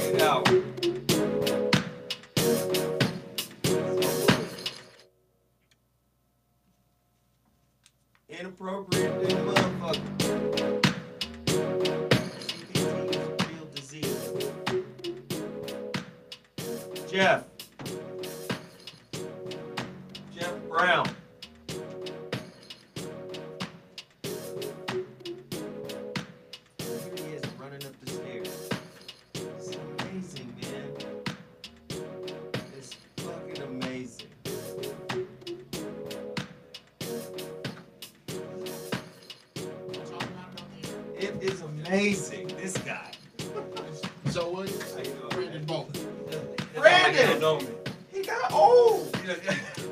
Inappropriate hour. Inappropriate than motherfucker. CPT is a real disease. Jeff Brown. Here he is running up the stairs. It's amazing, man. It's fucking amazing. It is amazing. This guy. So what? Brandon Bolton. Brandon! He got old.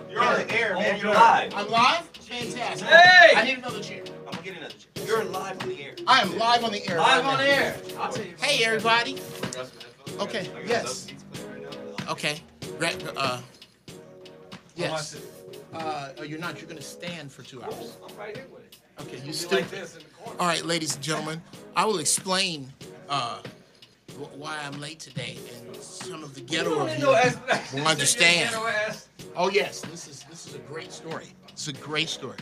You're on the air, man. You're live. I'm live? Fantastic. Hey! I need another chair. I'm gonna get another chair. You're live on the air. I am live on the air. Live on the air. I'll tell you. Hey, everybody. Okay, yes. Okay. Great. Yes. You're not. You're going to stand for 2 hours. I'm right here with it. Okay, you Like stupid. this in the corner. All right, ladies and gentlemen, I will explain why I'm late today, and some of the ghetto of you will understand. Oh yes, this is a great story. It's a great story.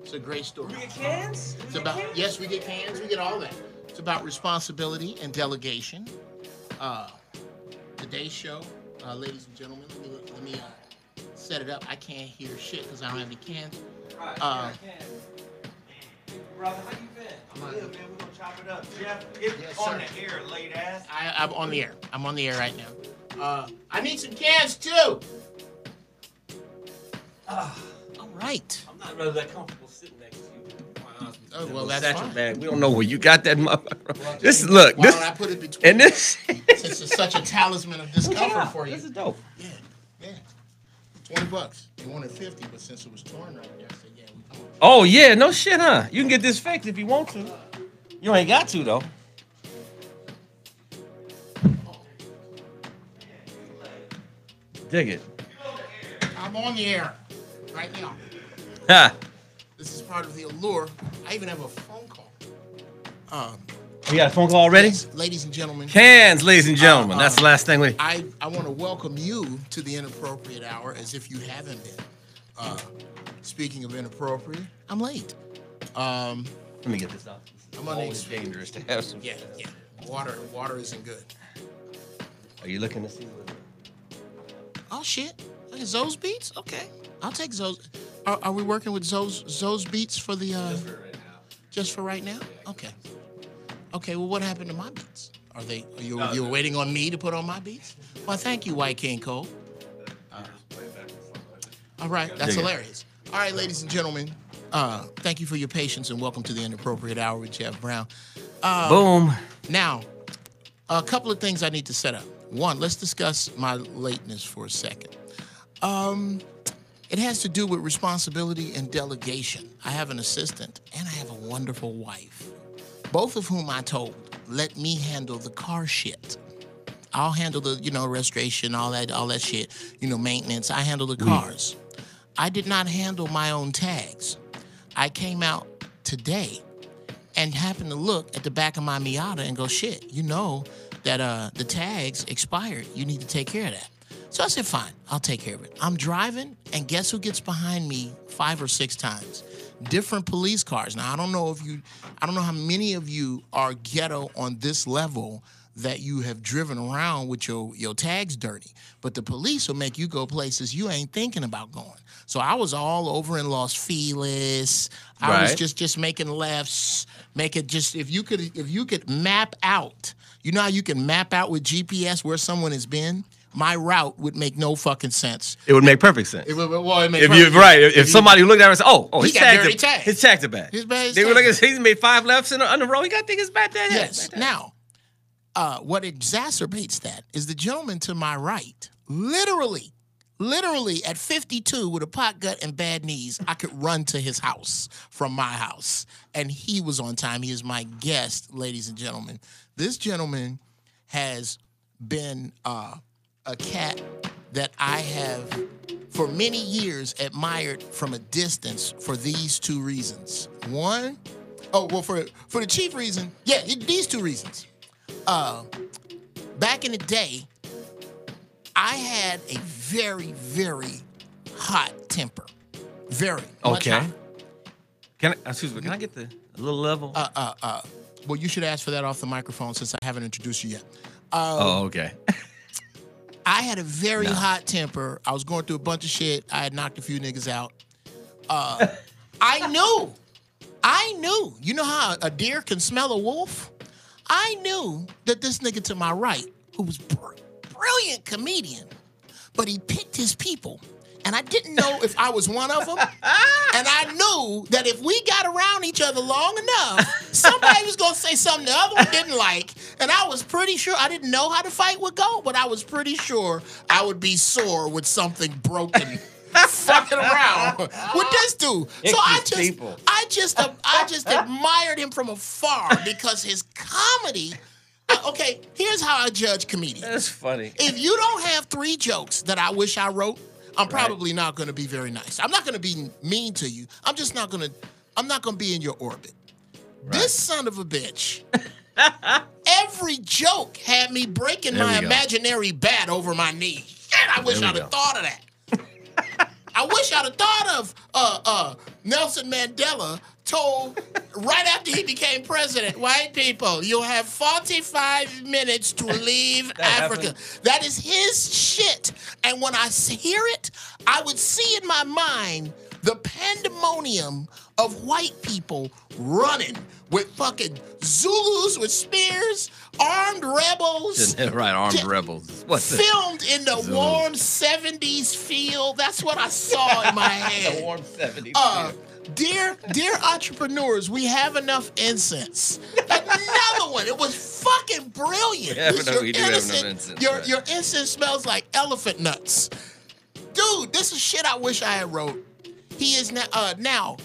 It's a great story. We get cans? It's about yes, we get cans, we get all that. It's about responsibility and delegation. Today's show, ladies and gentlemen, let me set it up. I can't hear shit because I don't have any cans. Right, I can. Brother, how you been? I'm good, man. We're gonna chop it up. Jeff, it's Yes, on sir. the air, late ass. I'm on the air. I'm on the air right now. I need some cans too. All right. I'm not really that comfortable sitting next to you. Oh, well, that's fine. Bag. We don't know where you got that motherfucker. This look. Why This don't I put it between? and this. Since it's such a talisman of discomfort for you. This is dope. Yeah, yeah. $20. They wanted 50, but since it was torn right there, I said, yeah, we come on. Oh yeah, no shit, huh? You can get this fixed if you want to. You ain't got to though. Dig it. I'm on the air right now. Ha. This is part of the allure. I even have a phone call. We got a phone call already? Ladies and gentlemen, Cans, ladies and gentlemen. That's the last thing we. I want to welcome you to the Inappropriate Hour as if you haven't been. Speaking of inappropriate, I'm late. Let me get this off. I'm on Always dangerous to have some. Yeah. Water isn't good. Are you looking to see what? Oh shit! Look at Zoe's Beats. Okay, I'll take Zoe's. Are we working with Zoe's Beats for the? Just for right now. Okay. Okay. Well, what happened to my beats? Are you were waiting on me to put on my beats? Well, thank you, White King Cole. All right, that's hilarious. All right, ladies and gentlemen, thank you for your patience and welcome to the Inappropriate Hour with Jeff Brown. Boom. Now, a couple of things I need to set up. One, let's discuss my lateness for a second. It has to do with responsibility and delegation. I have an assistant and I have a wonderful wife, both of whom I told, let me handle the car shit. I'll handle the, registration, all that shit, maintenance. I handle the cars. I did not handle my own tags. I came out today and happened to look at the back of my Miata and go, shit, that the tags expired. You need to take care of that. So I said, fine, I'll take care of it. I'm driving, and guess who gets behind me 5 or 6 times? Different police cars. Now, I don't know how many of you are ghetto on this level that you have driven around with your tags dirty. But the police will make you go places you ain't thinking about going. So I was all over in Los Feliz. I was just making lefts. If you could map out, how you can map out with GPS where someone has been? My route would make no fucking sense. It would make perfect sense. It would make if perfect you're right, if somebody looked at it and said, he his got dirty tags, tags. his tags are bad. They were looking, he's made 5 lefts on the road. He got to think it's bad. Yes. Now, what exacerbates that is the gentleman to my right, literally at 52 with a pot gut and bad knees, I could run to his house from my house. And he was on time. He is my guest, ladies and gentlemen. This gentleman has been a cat that I have for many years admired from a distance for these 2 reasons. One, for the chief reason, these 2 reasons. back in the day, I had a very, very hot temper. Very much Okay. hot. Excuse me, can I get a little level? Well, you should ask for that off the microphone since I haven't introduced you yet. Okay. I had a very hot temper. I was going through a bunch of shit. I had knocked a few niggas out. I knew. You know how a deer can smell a wolf? I knew that this nigga to my right, who was brilliant comedian, but he picked his people. And I didn't know if I was one of them. And I knew that if we got around each other long enough, somebody was going to say something the other one didn't like. And I was pretty sure, I didn't know how the fight would go, but I was pretty sure I would be sore with something broken fucking around with this dude. So I just admired him from afar because his comedy. Okay, here's how I judge comedians. That's funny. If you don't have 3 jokes that I wish I wrote, I'm probably not going to be very nice. I'm not going to be mean to you. I'm not going to be in your orbit. Right. This son of a bitch, every joke had me breaking my imaginary bat over my knee. Shit, I wish I'd have thought of that. I wish I'd have thought of Nelson Mandela told right after he became president, white people, you'll have 45 minutes to leave Africa. That is his shit. And when I hear it, I would see in my mind the pandemonium of white people running with fucking Zulus with spears, armed rebels. Right, armed rebels. Filmed in the warm 70s field. That's what I saw in my head. The warm 70s field. Dear entrepreneurs, we have enough incense. Another one. It was fucking brilliant. Yeah, we do have enough incense. Your incense smells like elephant nuts. Dude, this is shit I wish I had wrote. He is now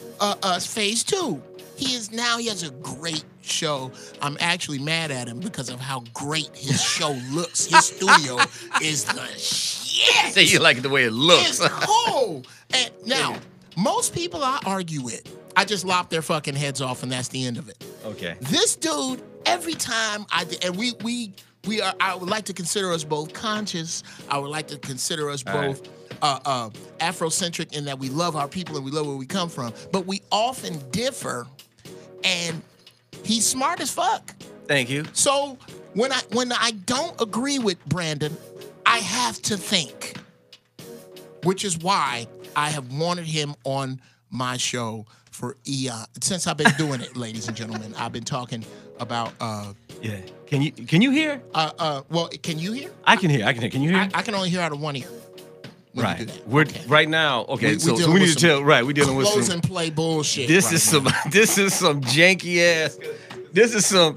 phase 2. He has a great show. I'm actually mad at him because of how great his show looks. His studio is the shit. So you like the way it looks. It's cool. And now, most people I argue with, I just lop their fucking heads off and that's the end of it. Okay. This dude, every time I would like to consider us both conscious. I would like to consider us both Afrocentric in that we love our people and we love where we come from. But we often differ, and he's smart as fuck. Thank you. So when I don't agree with Brandon, I have to think, which is why I have wanted him on my show for eon. Since I've been doing it, ladies and gentlemen. I've been talking about yeah. Can you hear? Well, can you hear? I can hear. Can you hear? I can only hear out of one ear. Right. We're right now. Okay. So we need to tell. Right. We're dealing with close and play bullshit. This is some janky ass. This is some.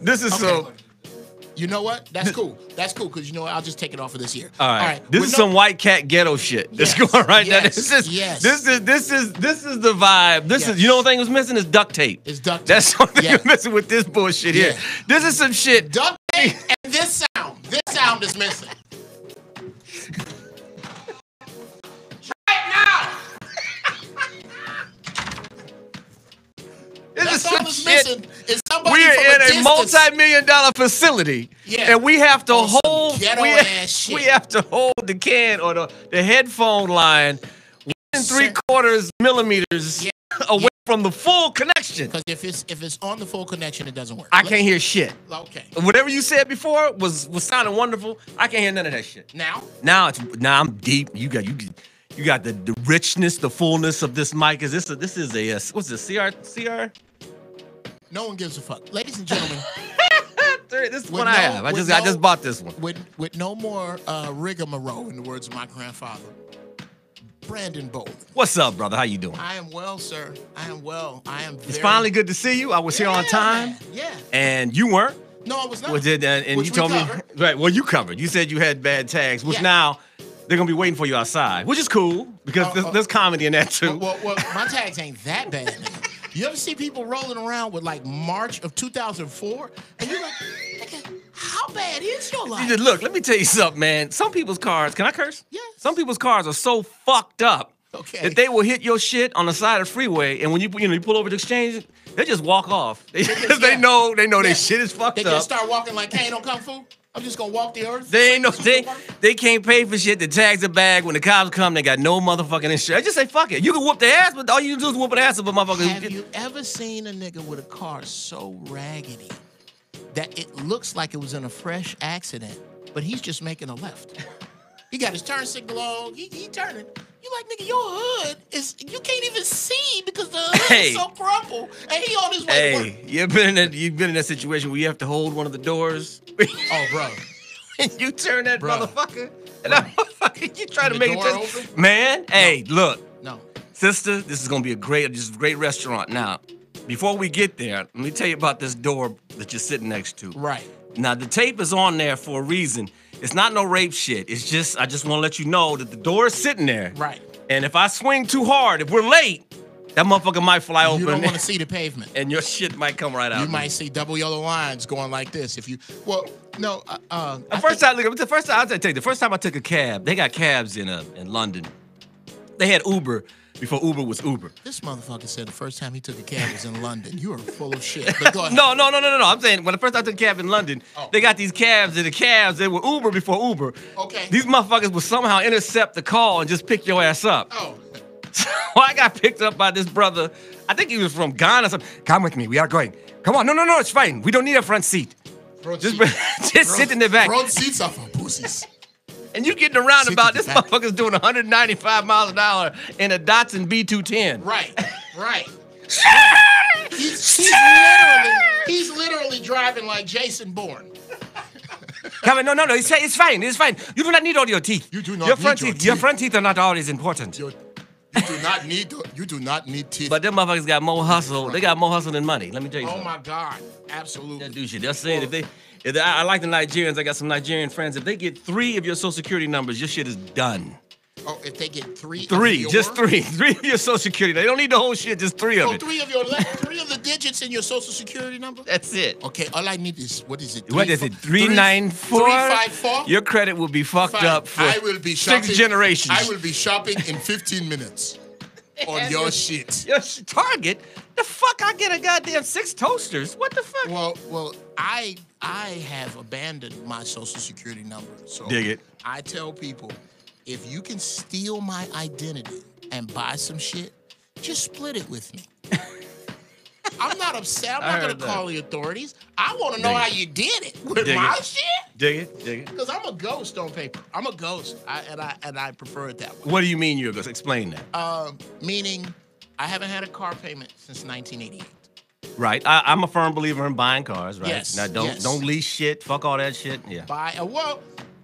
You know what? That's cool. That's cool because you know what? I'll just take it off of this year. All right. This is some white cat ghetto shit. That's going right now. This is the vibe. This is, you know what thing was missing is duct tape. It's duct tape. That's something you're missing with this bullshit here. This is some shit. Duct tape and this sound. This sound is missing. This That's all that's missing is somebody We're from in a multi-million-dollar facility, and we have to hold. We have to hold the can or the headphone line 1 3/4 millimeters away from the full connection. Because if it's on the full connection, it doesn't work. I can't hear shit. Okay. Whatever you said before was sounding wonderful. I can't hear none of that shit. Now I'm deep. You got the richness, the fullness of this mic. This is a what's this CR? No one gives a fuck, ladies and gentlemen. This is what I have. I just bought this one. With no more rigmarole, in the words of my grandfather, Brandon Bolden. What's up, brother? How you doing? I am well, sir. I am well. It's finally good to see you. I was here on time. Man. Yeah. And you weren't. No, I was not. And you told me, right? Well, you covered. You said you had bad tags, which now they're gonna be waiting for you outside, which is cool because there's comedy in that too. Well, my tags ain't that bad. You ever see people rolling around with like March of 2004, and you're like, how bad is your life? Look, let me tell you something, man. Some people's cars, can I curse? Yeah. Some people's cars are so fucked up that they will hit your shit on the side of the freeway, and when you pull over to exchange, they just walk off. They know their shit is fucked up. They just start walking like Kane on Kung Fu. I'm just gonna walk the earth. They ain't no they can't pay for shit. The tags are back. When the cops come, they got no motherfucking insurance. Just say fuck it. You can whoop their ass, but all you do is whoop their ass up, motherfucker. Have you ever seen a nigga with a car so raggedy that it looks like it was in a fresh accident, but he's just making a left? He got his turn signal on. He turning. You like, nigga, your hood is, you can't even see because the hood is so crumpled, and he on his way to work. You've been in that situation where you have to hold one of the doors. Oh, bro. And you turn that motherfucker, and Right. that motherfucker, you try And to the make it door just, open? man, hey, look. No. Sister, this is gonna be a great restaurant. Now, before we get there, let me tell you about this door that you're sitting next to. Right. Now, the tape is on there for a reason. It's not no rape shit. It's just, I just want to let you know that the door is sitting there. Right. And if I swing too hard, if we're late, that motherfucker might fly open. You don't want to see the pavement. And your shit might come right out. You might see double yellow lines going like this if you. Well, no. The first time I took a cab, they got cabs in London. They had Uber before Uber was Uber. This motherfucker said the first time he took a cab was in London. You are full of shit. But go ahead. No. I'm saying when the first time I took a cab in London, they got these cabs, and the cabs, they were Uber before Uber. Okay. These motherfuckers would somehow intercept the call and just pick your ass up. Oh. So I got picked up by this brother. I think he was from Ghana or something. Come with me. We are going. Come on. No. It's fine. We don't need a front seat. Just sit in the back. Front seats are for pussies. And you getting around about this motherfucker's doing 195 miles an hour in a Datsun B210. Right. He's literally driving like Jason Bourne. Come on, no. It's fine. You do not need all your teeth. You do not your need front your teeth. Your teeth. front teeth are not always important. You do not need teeth. But them motherfuckers got more hustle. They got more hustle than money. Let me tell you something. Oh my God, absolutely. That do shit. They'll say it. I like the Nigerians. I got some Nigerian friends. If they get 3 of your social security numbers, your shit is done. Oh, if they get 3? Just 3. 3 of your social security. They don't need the whole shit, just 3 of it. 3 of the digits in your social security number? That's it. Okay, all I need is, what is it? What is it? 394? 354? Your credit will be fucked up for I will be shopping, 6 generations. I will be shopping in 15 minutes on your shit. Your Target? The fuck I get a goddamn 6 toasters? What the fuck? Well, I have abandoned my social security number. So dig it. I tell people, if you can steal my identity and buy some shit, just split it with me. I'm not upset. I'm not going to call the authorities. I want to know how you did it with my shit. Dig it. Because I'm a ghost on paper. I'm a ghost, and I prefer it that way. What do you mean you're a ghost? Explain that. Meaning, I haven't had a car payment since 1988. Right. I'm a firm believer in buying cars, right? Yes. Now, don't lease shit. Fuck all that shit. Yeah.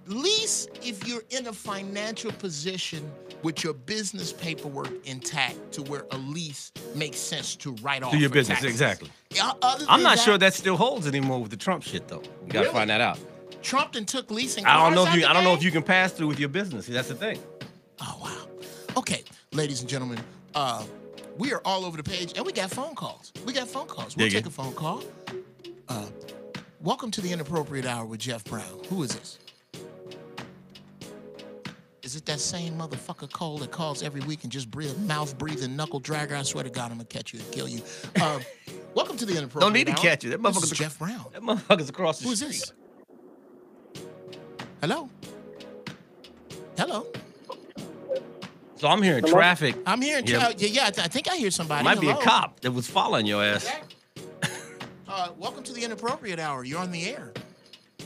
Lease if you're in a financial position with your business paperwork intact to where a lease makes sense to write off. To your business, taxes. Exactly. I'm not sure that still holds anymore with the Trump shit, though. We gotta find that out. Trump done took leasing. I don't know if you can pass through with your business. That's the thing. Oh wow. Okay, ladies and gentlemen, we are all over the page, and we got phone calls. We'll take a phone call. Welcome to the Inappropriate Hour with Jeff Brown. Who is this? Is it that same motherfucker Cole that calls every week and just mouth breathing, knuckle dragger? I swear to God, I'm gonna catch you and kill you. Welcome to the Inappropriate Hour. Don't need to catch you. That motherfucker's Jeff Brown. That motherfucker's across the street. Who is this? Hello? So I'm hearing traffic. I'm hearing traffic. Yeah, I think I hear somebody. Might be a cop that was following your ass. Welcome to the Inappropriate Hour. You're on the air.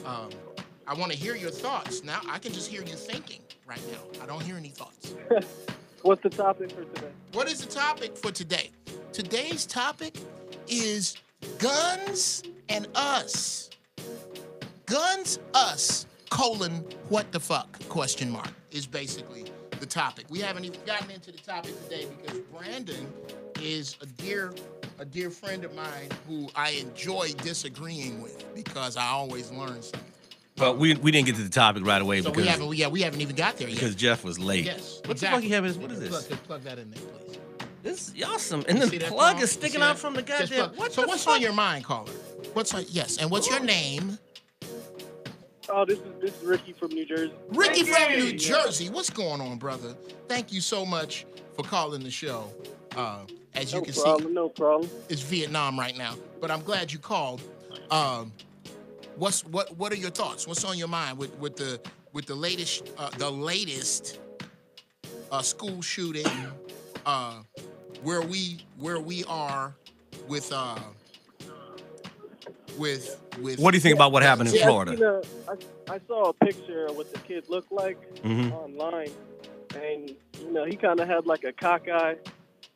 I want to hear your thoughts. Now, I can just hear you thinking right now. I don't hear any thoughts. What's the topic for today? What is the topic for today? Today's topic is guns and us. Guns, us, what the fuck, ? Is basically the topic. We haven't even gotten into the topic today because Brandon is a dear friend of mine who I enjoy disagreeing with because I always learn something. But we didn't get to the topic right away so because we haven't even got there yet. Because Jeff was late. Yes. What the fuck you have? What is this? Plug that in there, please. This is awesome. And the plug is sticking out from the goddamn. What's on your mind, caller? And what's your name? Oh, this is Ricky from New Jersey. Ricky from New Jersey. What's going on, brother? Thank you so much for calling the show. As you can see, no problem. It's Vietnam right now, but I'm glad you called. what are your thoughts? What's on your mind with the latest school shooting? Where we are with What do you think about what happened in Florida? I saw a picture of what the kid looked like online, and he kind of had like a cockeye.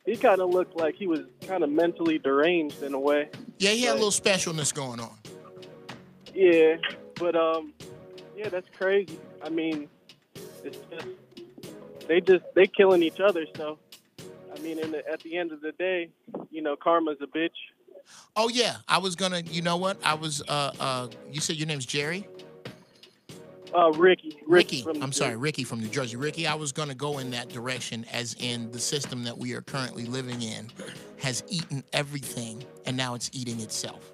He kind of looked like he was kind of mentally deranged in a way. Yeah, he had a little specialness going on. Yeah, but yeah, that's crazy. I mean, it's just they killing each other. So, I mean, at the end of the day, karma's a bitch. Oh yeah, I was gonna. You know what? I was. You said your name's Jerry. Ricky. I'm sorry, Ricky from New Jersey. Ricky, I was gonna go in that direction, as in the system that we are currently living in has eaten everything, and now it's eating itself.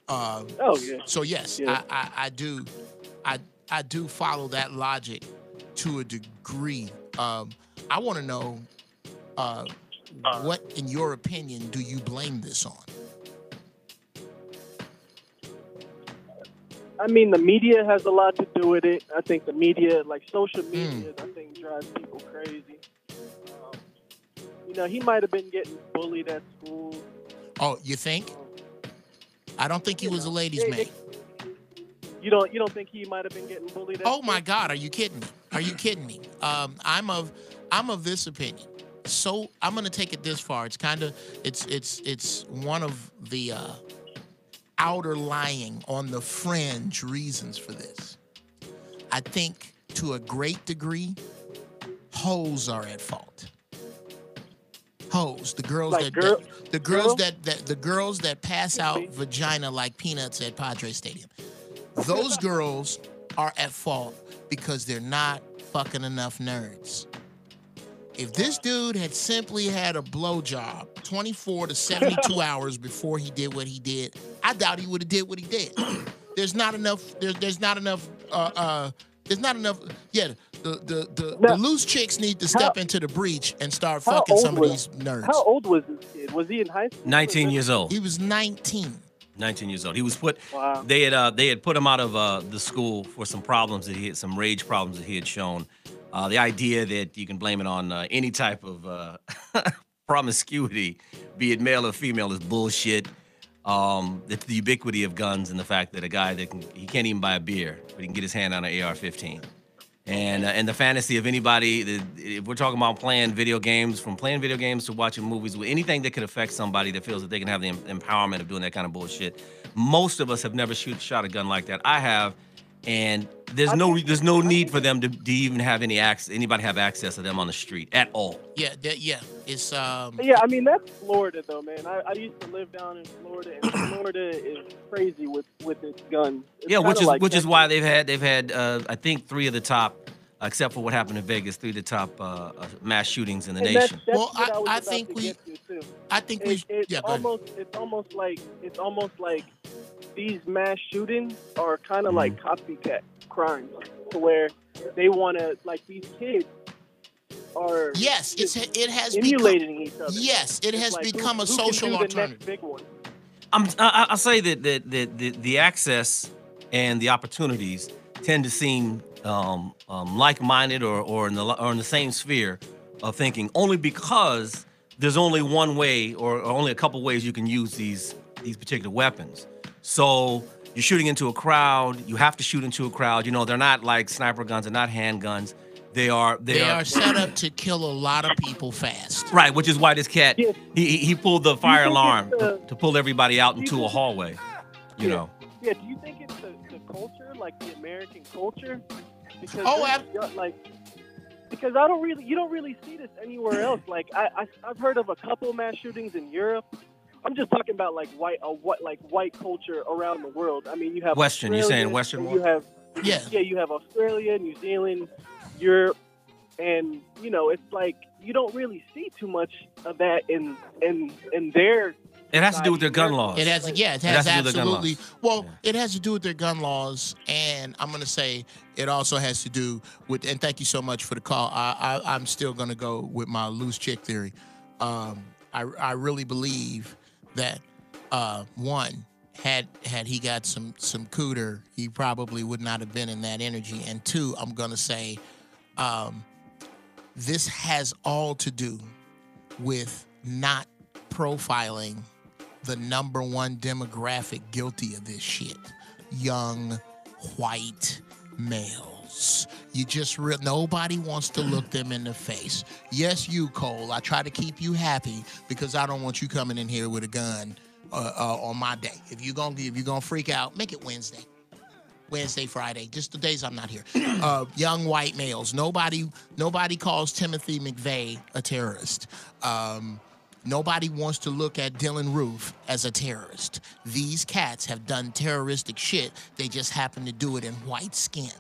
Oh yeah. So yes, yeah. I do follow that logic to a degree. I want to know what, in your opinion, do you blame this on? I mean, the media has a lot to do with it. I think the media, like social media, I think drives people crazy. He might have been getting bullied at school. Oh, you think? I don't think he was a ladies' man. You don't think he might have been getting bullied at Oh school? my God, are you kidding me? Are you kidding me? I'm of this opinion. So I'm gonna take it this far. It's one of the outer lying on the fringe reasons for this. I think to a great degree, hoes are at fault. Hoes, the girls like the girls that pass out vagina like peanuts at Padre Stadium. Those girls are at fault because they're not fucking enough nerds. If this dude had simply had a blowjob 24 to 72 hours before he did what he did, I doubt he would have did what he did. There's not enough. There's not enough. Yeah, the loose chicks need to step into the breach and start fucking some of these nerds. How old was this kid? Was he in high school? 19 years old. He was 19. 19 years old. He was put. Wow. They had put him out of the school for some problems that he had, some rage problems that he had shown. The idea that you can blame it on any type of promiscuity, be it male or female, is bullshit. It's the ubiquity of guns and the fact that a guy he can't even buy a beer, but he can get his hand on an AR-15. And the fantasy of anybody, if we're talking about playing video games, from playing video games to watching movies, with anything that could affect somebody that feels that they can have the empowerment of doing that kind of bullshit. Most of us have never shot a gun like that. I have, and there's no need for them to even have anybody have access to them on the street at all. Yeah, it's Yeah, I mean that's Florida though, man. I used to live down in Florida, and Florida is crazy with its guns. It's which is why they've had I think 3 of the top, except for what happened in Vegas, 3 of the top mass shootings in the nation. Well, I think we. It's almost like these mass shootings are kind of like copycat crimes, to where they want to, like, these kids are it has emulating each other. Yes, it has become a social alternative. Big one. I'll say that the access and the opportunities tend to seem like-minded or in the same sphere of thinking, only because there's only one way or only a couple ways you can use these particular weapons. So you're shooting into a crowd. You have to shoot into a crowd. They're not like sniper guns. They're not handguns. They are set up to kill a lot of people fast. Right, which is why this cat, he pulled the fire alarm to pull everybody out into a hallway. Yeah, do you think it's the culture, like the American culture? Because because you don't really see this anywhere else. Like I've heard of a couple mass shootings in Europe. I'm just talking about like white culture around the world. I mean, you have Western. You're saying Western? You have you have Australia, New Zealand, Europe, and it's like you don't really see too much of that in their. It has to do with their gun laws. It has absolutely. Well, it has to do with their gun laws, and I'm going to say it also has to do with. And thank you so much for the call. I'm still going to go with my loose chick theory. I really believe that one, had he got some cooter, he probably would not have been in that energy. And two, I'm gonna say, this has all to do with not profiling the number one demographic guilty of this shit: young white males. You just nobody wants to look them in the face. Yes, you, Cole. I try to keep you happy because I don't want you coming in here with a gun on my day. If you're gonna freak out, make it Wednesday, Friday, just the days I'm not here. Young white males. Nobody calls Timothy McVeigh a terrorist. Nobody wants to look at Dylan Roof as a terrorist. These cats have done terroristic shit. They just happen to do it in white skin.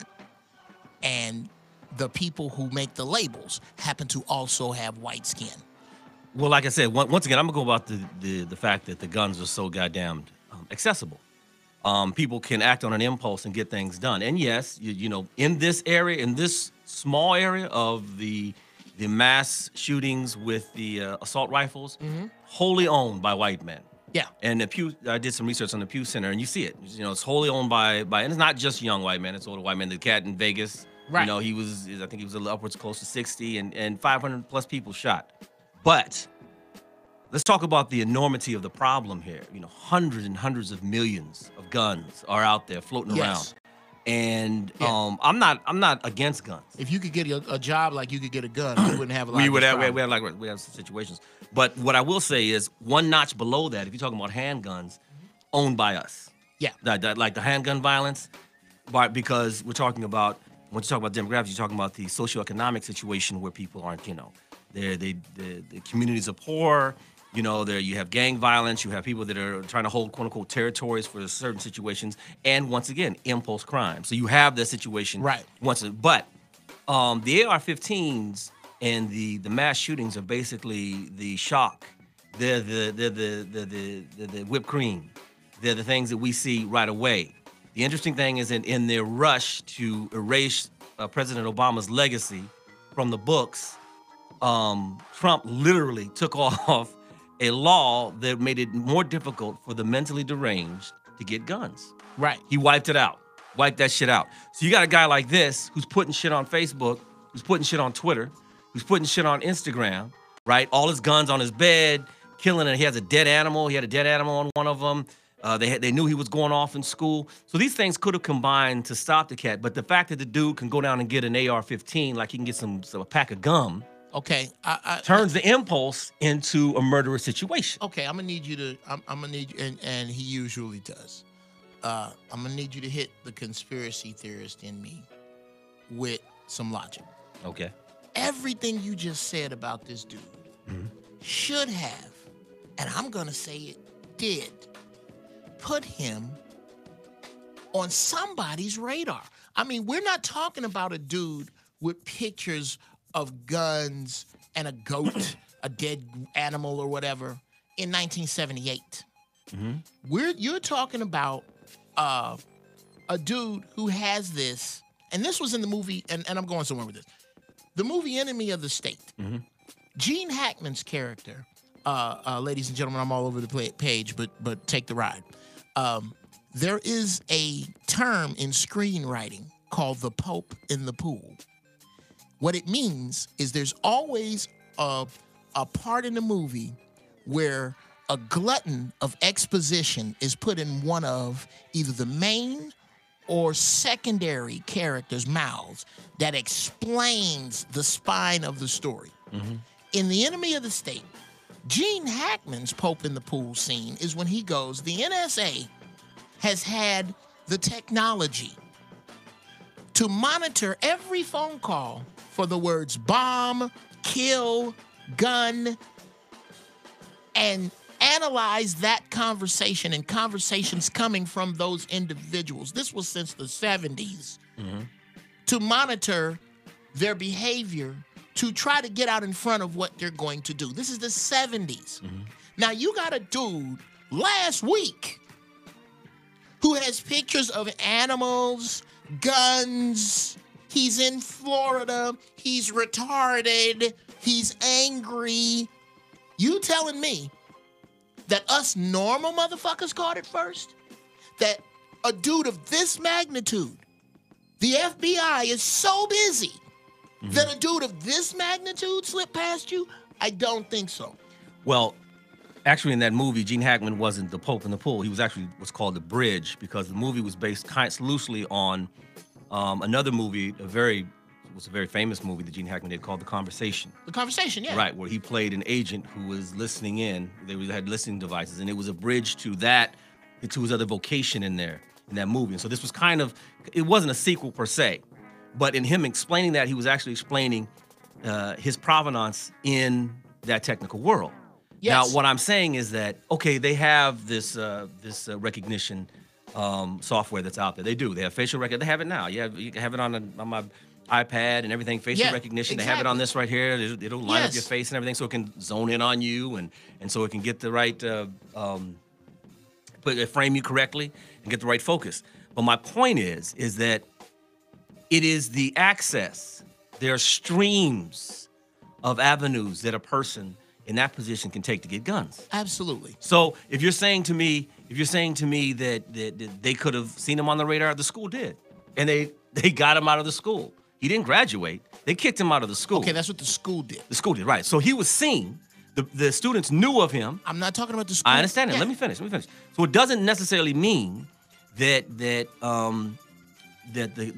And the people who make the labels happen to also have white skin. Well, like I said, once again, I'm going to go about the fact that the guns are so goddamn accessible. People can act on an impulse and get things done. And yes, you know, in this area, in this small area of the mass shootings with the assault rifles, wholly owned by white men. Yeah. And I did some research on the Pew Center, and you see it. You know, it's wholly owned by, and it's not just young white men. It's older white men. The cat in Vegas, right? You know, I think he was upwards close to 60, and 500 plus people shot. But let's talk about the enormity of the problem here. You know, hundreds and hundreds of millions of guns are out there floating around. And I'm not against guns. If you could get a job like you could get a gun, we wouldn't have a lot of we have some situations. But what I will say is one notch below that, if you're talking about handguns owned by us. Yeah. Like the handgun violence, because we're talking about, when you talk about demographics, you're talking about the socioeconomic situation where people aren't, you know, the communities are poor. You know, you have gang violence, you have people that are trying to hold quote-unquote territories for certain situations, and once again, impulse crime. So you have that situation. Right. But the AR-15s and the mass shootings are basically the shock. They're the whipped cream. They're the things that we see right away. The interesting thing is in their rush to erase President Obama's legacy from the books, Trump literally took off a law that made it more difficult for the mentally deranged to get guns. Right. He wiped it out. Wiped that shit out. So you got a guy like this who's putting shit on Facebook, who's putting shit on Twitter, who's putting shit on Instagram, right? All his guns on his bed, killing it. He has a dead animal. He had a dead animal on one of them. They knew he was going off in school. So these things could have combined to stop the cat. But the fact that the dude can go down and get an AR-15, like he can get a pack of gum, okay, turns the impulse into a murderous situation. Okay, I'm gonna need you to. I'm gonna need you, and he usually does. I'm gonna need you to hit the conspiracy theorist in me with some logic. Okay. Everything you just said about this dude should have, and I'm gonna say it did, put him on somebody's radar. I mean, we're not talking about a dude with pictures of guns and a goat, a dead animal or whatever, in 1978. You're talking about a dude who has this, and this was in the movie, and I'm going somewhere with this. The movie Enemy of the State. Gene Hackman's character, ladies and gentlemen, I'm all over the page, but take the ride. There is a term in screenwriting called the Pope in the pool. What it means is there's always a part in the movie where a glutton of exposition is put in one of either the main or secondary characters' mouths that explains the spine of the story. In The Enemy of the State, Gene Hackman's Pope in the Pool scene is when he goes, the NSA has had the technology to monitor every phone call for the words bomb, kill, gun, and analyze that conversation and conversations coming from those individuals. This was since the 70s. To monitor their behavior to try to get out in front of what they're going to do. This is the 70s. Now, you got a dude last week who has pictures of animals, guns. He's in Florida. He's retarded. He's angry. You telling me that us normal motherfuckers caught it first? that a dude of this magnitude, the FBI is so busy that a dude of this magnitude slipped past you? I don't think so. Well, actually, in that movie, Gene Hackman wasn't the Pope in the pool. He was actually what's called The Bridge, because the movie was based kind of loosely on another movie, a very famous movie that Gene Hackman did called The Conversation. The Conversation, yeah. Right, where he played an agent who was listening in. They had listening devices, and it was a bridge to his other vocation in there, in that movie. And so this was it wasn't a sequel per se, but in him explaining that, he was actually explaining his provenance in that technical world. Yes. Now, what I'm saying is that, okay, they have this recognition software that's out there. They do. They have facial recognition. They have it now. You can have it on my iPad and everything, facial recognition. Exactly. They have it on this right here. It'll line up your face and everything, so it can zone in on you, and so it can get the right, frame you correctly and get the right focus. But my point is that it is the access. There are streams of avenues that a person in that position can take to get guns. Absolutely. So if you're saying to me that they could have seen him on the radar, the school did, and they got him out of the school. He didn't graduate. They kicked him out of the school. Okay, that's what the school did. The school did, right. So he was seen. The students knew of him. I'm not talking about the school. I understand it. Yeah. Let me finish. So it doesn't necessarily mean that the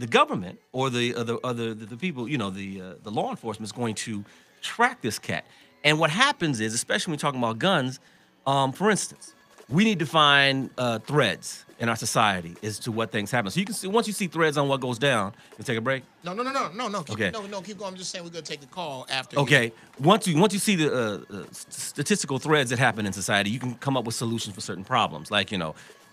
government or the people, the law enforcement is going to track this cat. And what happens is, especially when we're talking about guns, for instance, we need to find threads in our society as to what things happen. So you can see, once you see threads on what goes down, you take a break. No. Okay. Keep going. I'm just saying we're gonna take a call after. Okay. Once you see the statistical threads that happen in society, you can come up with solutions for certain problems. Like,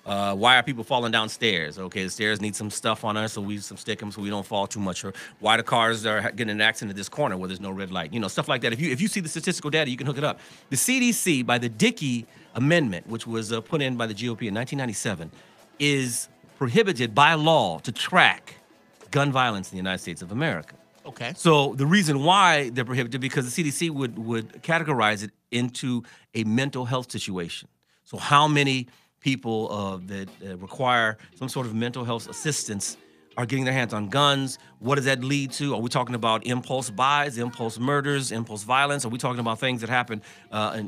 why are people falling down stairs? Okay, the stairs need some stuff on us, so we stick them so we don't fall too much. Or why the cars are getting in an accident at this corner where there's no red light. Stuff like that. If you see the statistical data, you can hook it up. The CDC, by the Dickey Amendment, which was put in by the GOP in 1997, is prohibited by law to track gun violence in the United States of America. Okay. So the reason why they're prohibited, because the CDC would categorize it into a mental health situation. So how many people that require some sort of mental health assistance are getting their hands on guns? What does that lead to? Are we talking about impulse buys, impulse murders, impulse violence? Are we talking about things that happen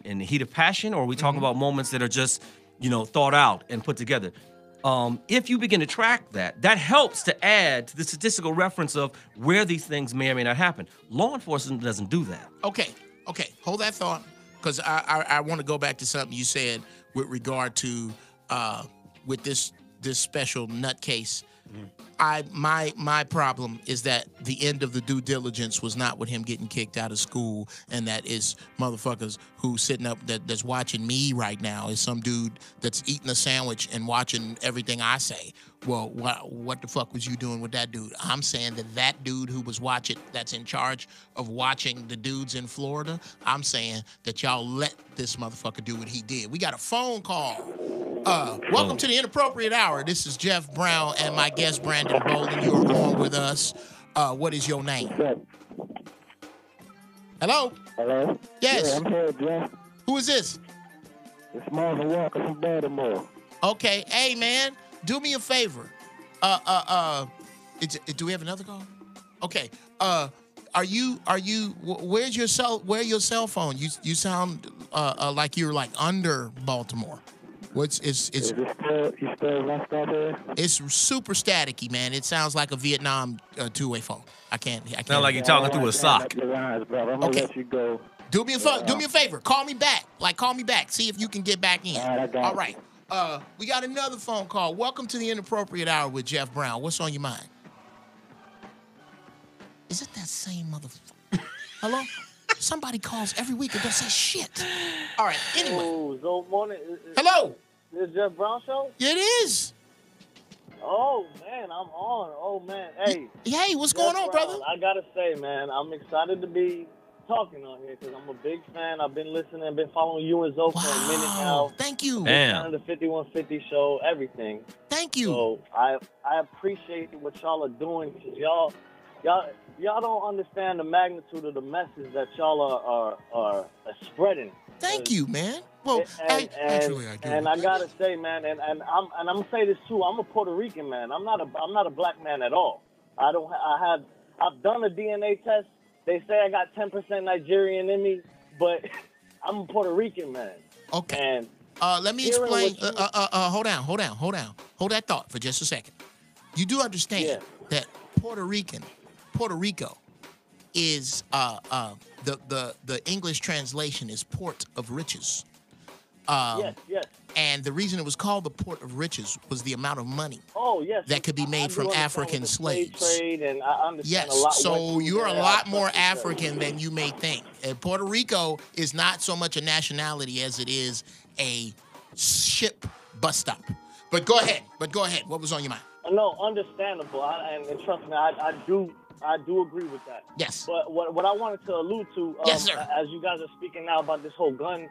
in the heat of passion? Or are we talking about moments that are just, thought out and put together? If you begin to track that helps to add to the statistical reference of where these things may or may not happen. Law enforcement doesn't do that. Okay. Hold that thought, because I want to go back to something you said with regard to with this special nutcase. My problem is that the end of the due diligence was not with him getting kicked out of school, and that is motherfuckers who sitting up that's watching me right now is some dude that's eating a sandwich and watching everything I say. Well, what the fuck was you doing with that dude? I'm saying that dude who was watching, that's in charge of watching the dudes in Florida, I'm saying that y'all let this motherfucker do what he did. We got a phone call. Welcome to the Inappropriate Hour. This is Jeff Brown and my guest Brandon Bolden. You are on with us. What is your name? Hello? Hello? Yes. Yeah, I'm here, Jeff. Who is this? It's Marvin Walker from Baltimore. Okay. Hey, man, do me a favor. Do we have another call? Okay. Where's your cell phone? You sound like you're like under Baltimore. Is it still messed up here? It's super staticky, man. It sounds like a Vietnam two-way phone. I can't. Sound like you're talking through a sock. I'm gonna let you go. Do me a favor. Call me back. See if you can get back in. All right. We got another phone call. Welcome to the Inappropriate Hour with Jeff Brown. What's on your mind? Is it that same motherfucker? Hello? Somebody calls every week and don't say shit. All right, anyway. Oh, good morning. Hello? Is Jeff Brown show? It is. Oh, man, I'm on. Oh, man. Hey, what's going on, brother? I got to say, man, I'm excited to be talking on here because I'm a big fan. I've been listening. I've been following you and Zoe for a minute now. Thank you. Damn. The 5150 show, everything. Thank you. So I appreciate what y'all are doing because y'all don't understand the magnitude of the message that y'all are spreading. Thank you, man. Well, actually, I do. And I gotta say, man, and I'm gonna say this too. I'm a Puerto Rican man. I'm not a black man at all. I've done a DNA test. They say I got 10% Nigerian in me, but I'm a Puerto Rican man. Okay. And let me explain. Hold on. Hold that thought for just a second. You do understand that Puerto Rico is the English translation is port of riches. Yes. And the reason it was called the port of riches was the amount of money that could be made from African slaves. Trade, and I understand yes, a lot so you're a lot more African than you may think. And Puerto Rico is not so much a nationality as it is a ship bus stop. But go ahead. What was on your mind? No, understandable. And trust me, I do agree with that. Yes. But what I wanted to allude to, yes, sir. As you guys are speaking now about this whole gun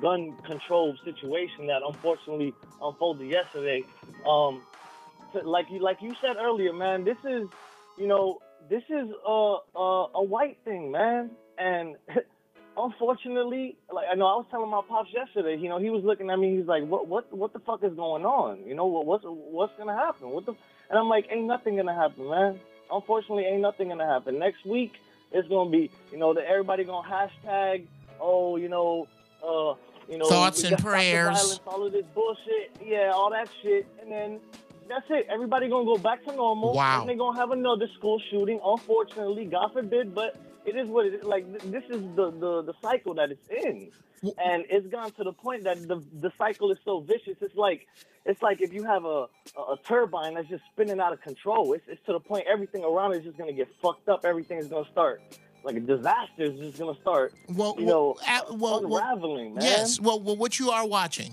gun control situation that unfortunately unfolded yesterday, like you said earlier, man, this is a white thing, man, and unfortunately, like I know I was telling my pops yesterday, he was looking at me, he's like, what the fuck is going on? What's gonna happen? And I'm like, ain't nothing gonna happen, man. Unfortunately, ain't nothing gonna happen. Next week it's gonna be, everybody gonna hashtag, thoughts and prayers, violence, all of this bullshit, all that shit, and then that's it. Everybody gonna go back to normal. Wow. And they're gonna have another school shooting. Unfortunately, God forbid, but it is what it is. Like, this is the cycle that it's in, and it's gone to the point that the cycle is so vicious. It's like if you have a turbine that's just spinning out of control. It's to the point everything around it is just gonna get fucked up. Everything is gonna start. Like a disaster is just going to start, unraveling, man. Yes. Well, what you are watching,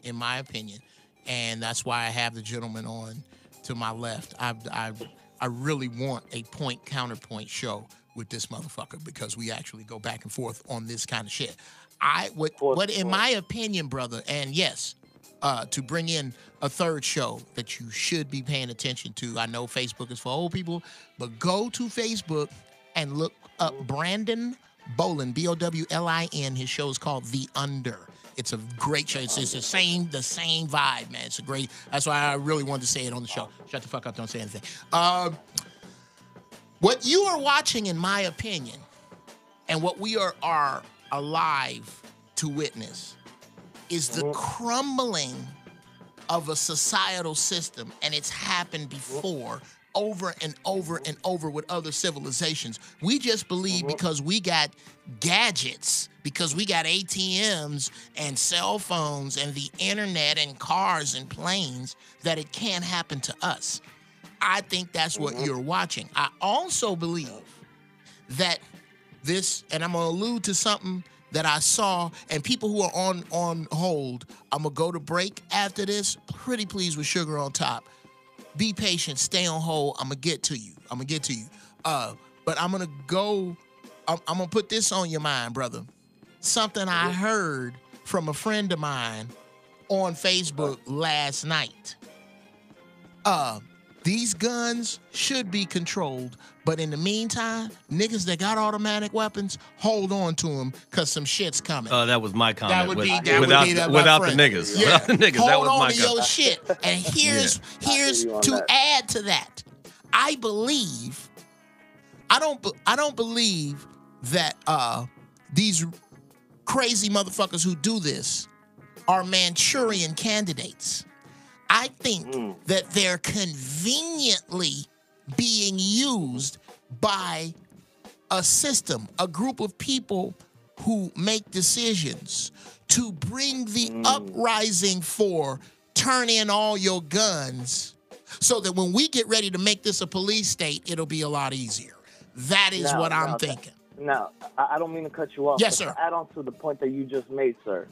in my opinion, and that's why I have the gentleman on to my left. I really want a point-counterpoint show with this motherfucker because we actually go back and forth on this kind of shit. What in my opinion, brother, and yes, to bring in a third show that you should be paying attention to. I know Facebook is for old people, but go to Facebook and look up Brandon Bolin, Bowlin. His show is called The Under. It's a great show. It's the same vibe, man. It's a great. That's why I really wanted to say it on the show. Shut the fuck up! Don't say anything. What you are watching, in my opinion, and what we are alive to witness, is the crumbling of a societal system, and it's happened before. Over and over and over with other civilizations. We just believe because we got gadgets, because we got ATMs and cell phones and the internet and cars and planes, that it can't happen to us. I think that's what you're watching. I also believe that this, and I'm going to allude to something that I saw, and people who are on hold, I'm going to go to break after this. Pretty please with sugar on top. Be patient, stay on hold. I'm gonna get to you. But I'm gonna go. I'm gonna put this on your mind, brother. Something I heard from a friend of mine on Facebook last night. These guns should be controlled, but in the meantime, niggas that got automatic weapons, hold on to them, because some shit's coming. That was my comment. That would be without the niggas. Yeah. Without the niggas, hold that was on my to your comment. shit. And here's to add to that. I don't believe that these crazy motherfuckers who do this are Manchurian candidates. I think that they're conveniently being used by a system, a group of people who make decisions to bring the uprising for turn in all your guns so that when we get ready to make this a police state, it'll be a lot easier. That is what I'm thinking. Now, I don't mean to cut you off. Yes, but sir. To add on to the point that you just made, sir.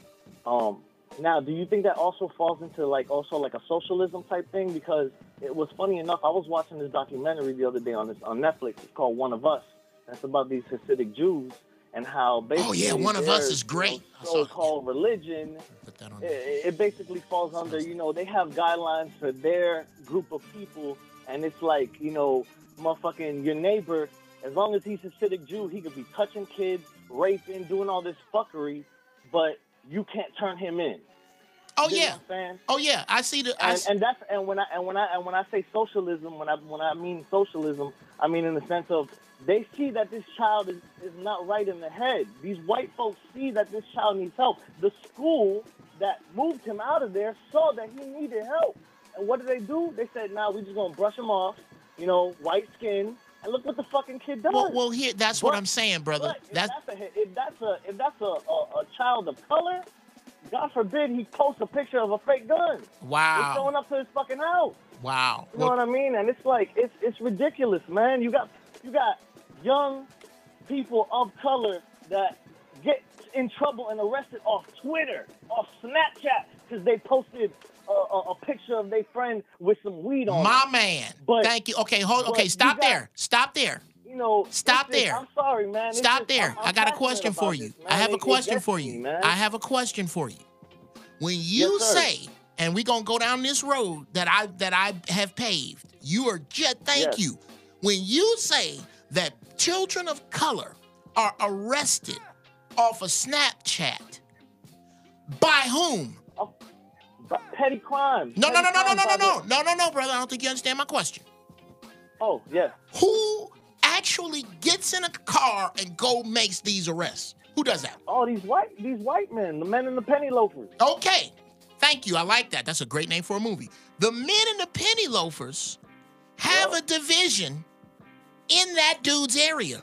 Now, do you think that also falls into like a socialism type thing? Because it was funny enough, I was watching this documentary the other day on Netflix. It's called One of Us. And it's about these Hasidic Jews and how basically One of Us is great. So-called religion, it basically falls under, they have guidelines for their group of people, and it's like, motherfucking your neighbor, as long as he's a Hasidic Jew, he could be touching kids, raping, doing all this fuckery, but you can't turn him in. Oh you know yeah. What I'm saying? Oh yeah. I see the. When I say socialism, when I mean socialism, I mean in the sense of they see that this child is not right in the head. These white folks see that this child needs help. The school that moved him out of there saw that he needed help. And what did? They said, "Nah, we just gonna brush him off. White skin." And look what the fucking kid does. Well, here, that's what I'm saying, brother. If that's a child of color, God forbid he posts a picture of a fake gun. Wow. It's showing up to his fucking house. Wow. You know what I mean? And it's like it's ridiculous, man. You got young people of color that get in trouble and arrested off Twitter, off Snapchat, because they posted a picture of their friend with some weed on. My man. Thank you. Okay, stop there. Stop there. Stop there. I'm sorry, man. Stop there. I got a question for you. I have a question for you. I have a question for you. When you say, and we're gonna go down this road that I have paved, you are just thank you. When you say that children of color are arrested off of Snapchat, by whom? Petty crimes. No, brother. I don't think you understand my question. Oh, yeah. Who actually gets in a car and makes these arrests? Who does that? Oh, these white men, the men in the penny loafers. Okay. Thank you. I like that. That's a great name for a movie. The men in the penny loafers have a division in that dude's area.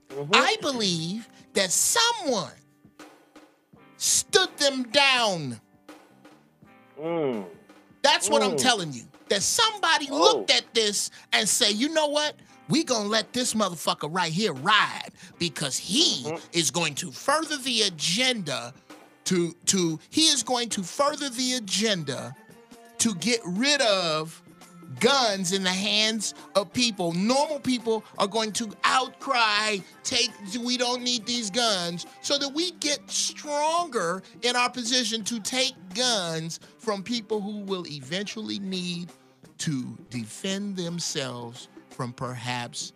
Mm-hmm. I believe that someone stood them down. That's what I'm telling you. That somebody looked at this and say, you know what? We gonna let this motherfucker right here ride because he is going to further the agenda to get rid of guns in the hands of people. Normal people are going to outcry, we don't need these guns, so that we get stronger in our position to take guns from people who will eventually need to defend themselves from perhaps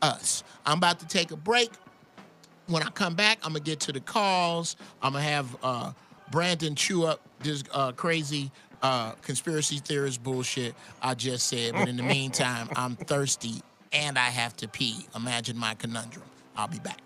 us. I'm about to take a break. When I come back, I'm going to get to the calls. I'm going to have Brandon chew up this crazy conspiracy theorist bullshit I just said. But in the meantime, I'm thirsty and I have to pee. Imagine my conundrum. I'll be back.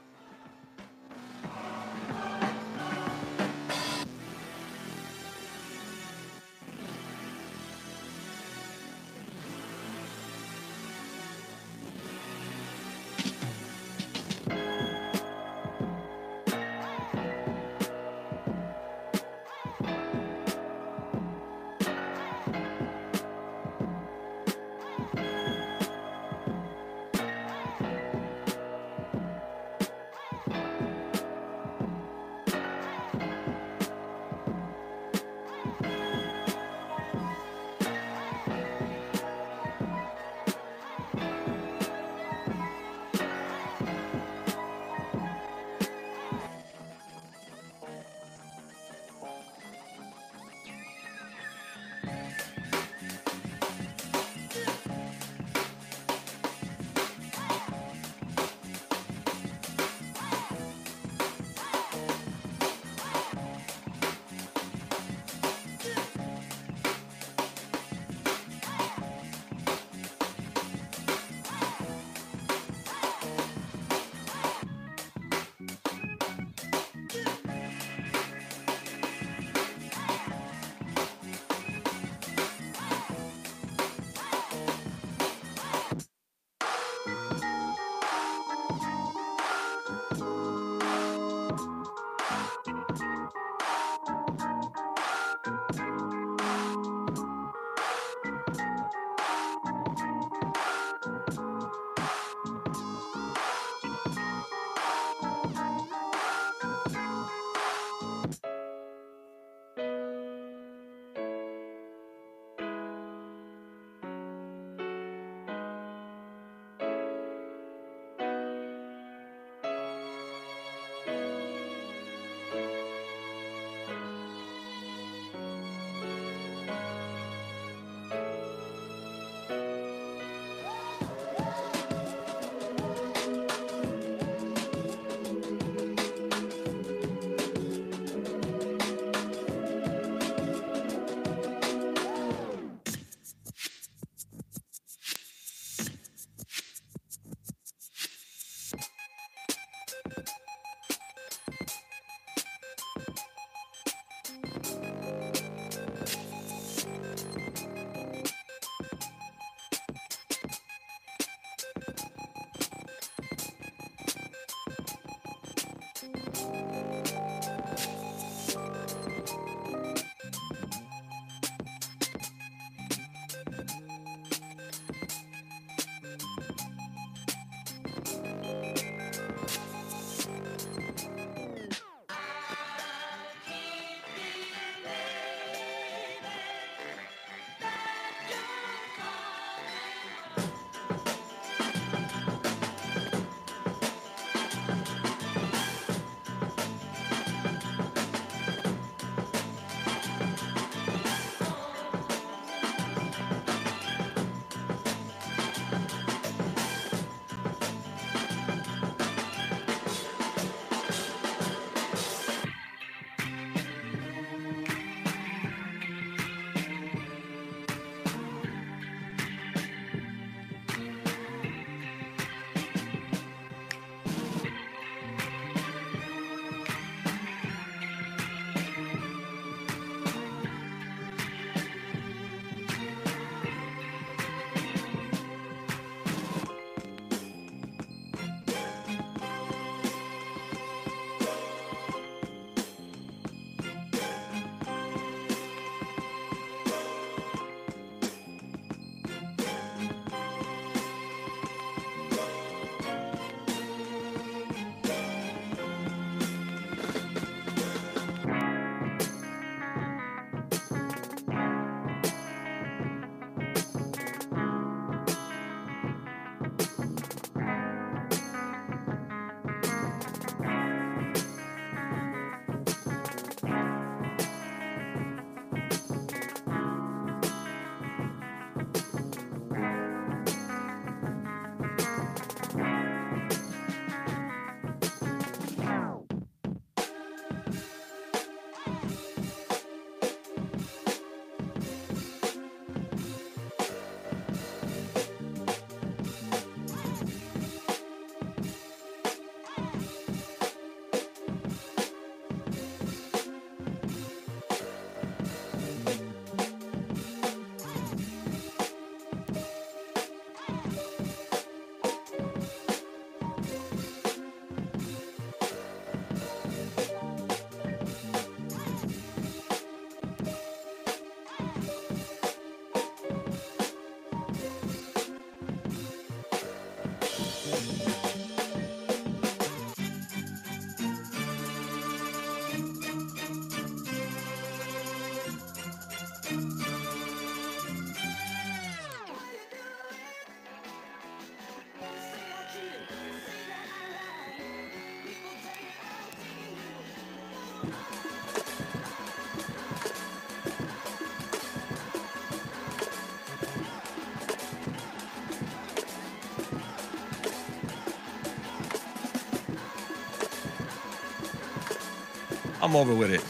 I'm over with it.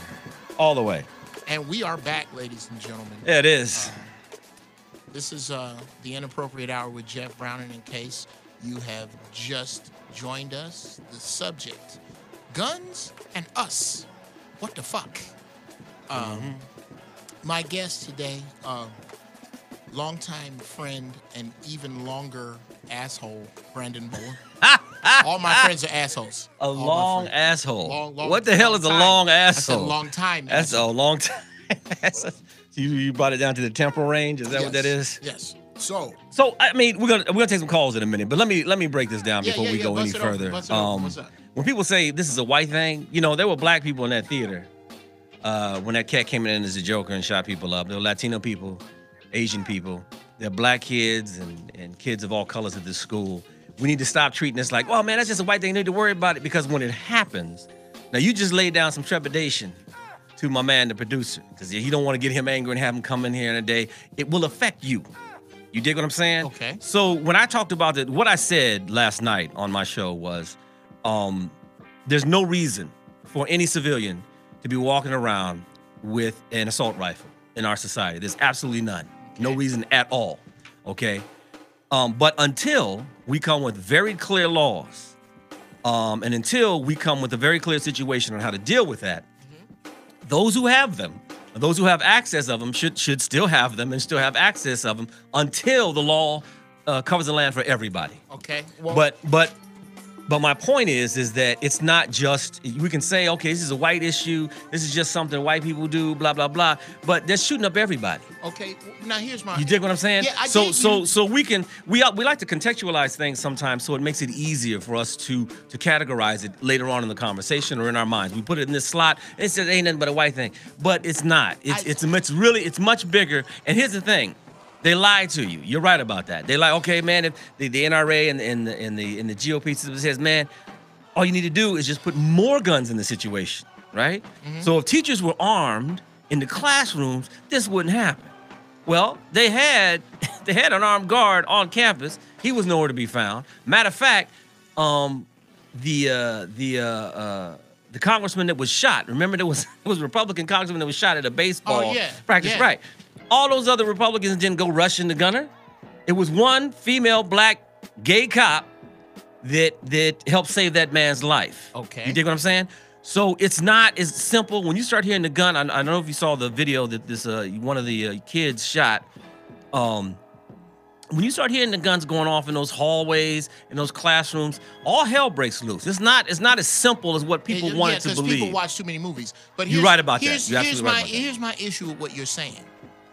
All the way. And we are back, ladies and gentlemen. Yeah, it is. This is the Inappropriate Hour with Jeff Browning. In case you have just joined us, the subject, guns and us. What the fuck? My guest today, longtime friend and even longer asshole, Brandon Moore. All my friends are assholes. A long asshole. Long, what the hell is a long asshole? That's a long time. That's a long time. You brought it down to the temporal range. Is that what that is? Yes. So I mean, we're gonna take some calls in a minute, but let me break this down before we go any further. What's up? When people say this is a white thing, you know, there were black people in that theater when that cat came in as a Joker and shot people up. There were Latino people, Asian people. There are black kids and kids of all colors at this school. We need to stop treating this like, oh man, that's just a white thing. You need to worry about it, because when it happens, now you just laid down some trepidation to my man, the producer, because you don't want to get him angry and have him come in here in a day. It will affect you. You dig what I'm saying? Okay. So when I talked about it, what I said last night on my show was, there's no reason for any civilian to be walking around with an assault rifle in our society. There's absolutely none. Okay. No reason at all. Okay. But until we come with very clear laws, and until we come with a very clear situation on how to deal with that, those who have them, those who have access of them should still have them and still have access of them until the law covers the land for everybody. Okay. Well, but my point is that it's not just, we can say, okay, this is a white issue, this is just something white people do, blah, blah, blah, but they're shooting up everybody. Okay, now here's my... You dig what I'm saying? Yeah, I so we like to contextualize things sometimes, so it makes it easier for us to categorize it later on in the conversation or in our minds. We put it in this slot, it says ain't nothing but a white thing, but it's not. It's much bigger, and here's the thing. They lied to you. You're right about that. They lie. Okay, man. If the NRA and the GOP system says, man, all you need to do is just put more guns in the situation, right? Mm-hmm. So if teachers were armed in the classrooms, this wouldn't happen. Well, they had an armed guard on campus. He was nowhere to be found. Matter of fact, the congressman that was shot. Remember, there was a Republican congressman that was shot at a baseball practice, right? All those other Republicans didn't go rushing the gunner. It was one female black gay cop that helped save that man's life. Okay. You dig what I'm saying? So it's not as simple. When you start hearing the gun, I don't know if you saw the video that this one of the kids shot. When you start hearing the guns going off in those hallways, in those classrooms, all hell breaks loose. It's not as simple as what people wanted to believe. People watch too many movies. But you're right about that. You're absolutely right about that. Here's my issue with what you're saying.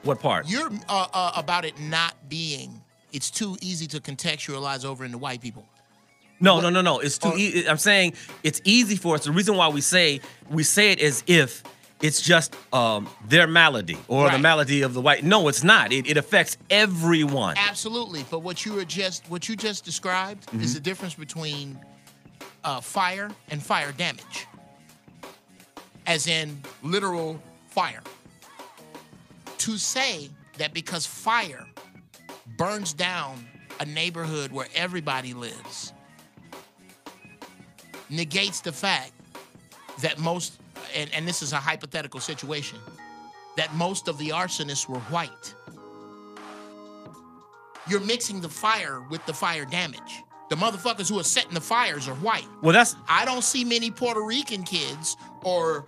What part? You're about it not being, it's too easy to contextualize over into white people. No. It's too easy. I'm saying it's easy for us. The reason why we say it as if it's just their malady or the malady of the white. No, it's not. It affects everyone. Absolutely. But what you just described is the difference between fire and fire damage. As in literal fire. To say that because fire burns down a neighborhood where everybody lives negates the fact that most, and this is a hypothetical situation, that most of the arsonists were white. You're mixing the fire with the fire damage. The motherfuckers who are setting the fires are white. Well, I don't see many Puerto Rican kids or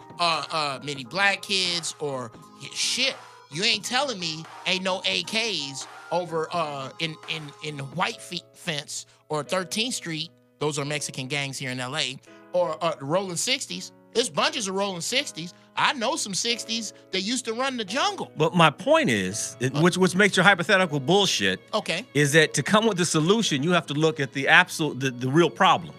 many black kids or shit. You ain't telling me ain't no AKs over in White Fence or 13th Street. Those are Mexican gangs here in LA. Or the Rolling 60s. There's bunches of Rolling 60s. I know some 60s that used to run the jungle. But my point is, which makes your hypothetical bullshit, is that to come with the solution, you have to look at the real problem.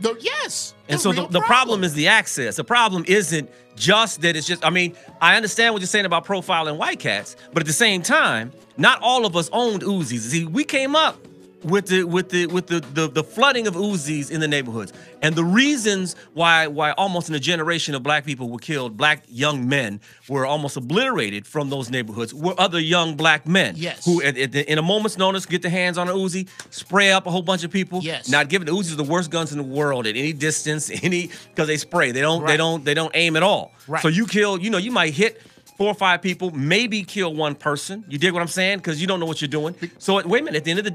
And so the problem is the access. The problem isn't just that it's just, I mean, I understand what you're saying about profiling white cats, but at the same time, not all of us owned Uzis. See, we came up with the flooding of Uzis in the neighborhoods, and the reasons why almost in a generation of black people were killed, black young men were almost obliterated from those neighborhoods, were other young black men who in a moment's notice get their hands on an Uzi, spray up a whole bunch of people. Not giving the Uzis are the worst guns in the world at any distance, because they spray. They don't aim at all. So you kill, you might hit 4 or 5 people, maybe kill 1 person. You dig what I'm saying? Because you don't know what you're doing. So wait a minute. At the end of the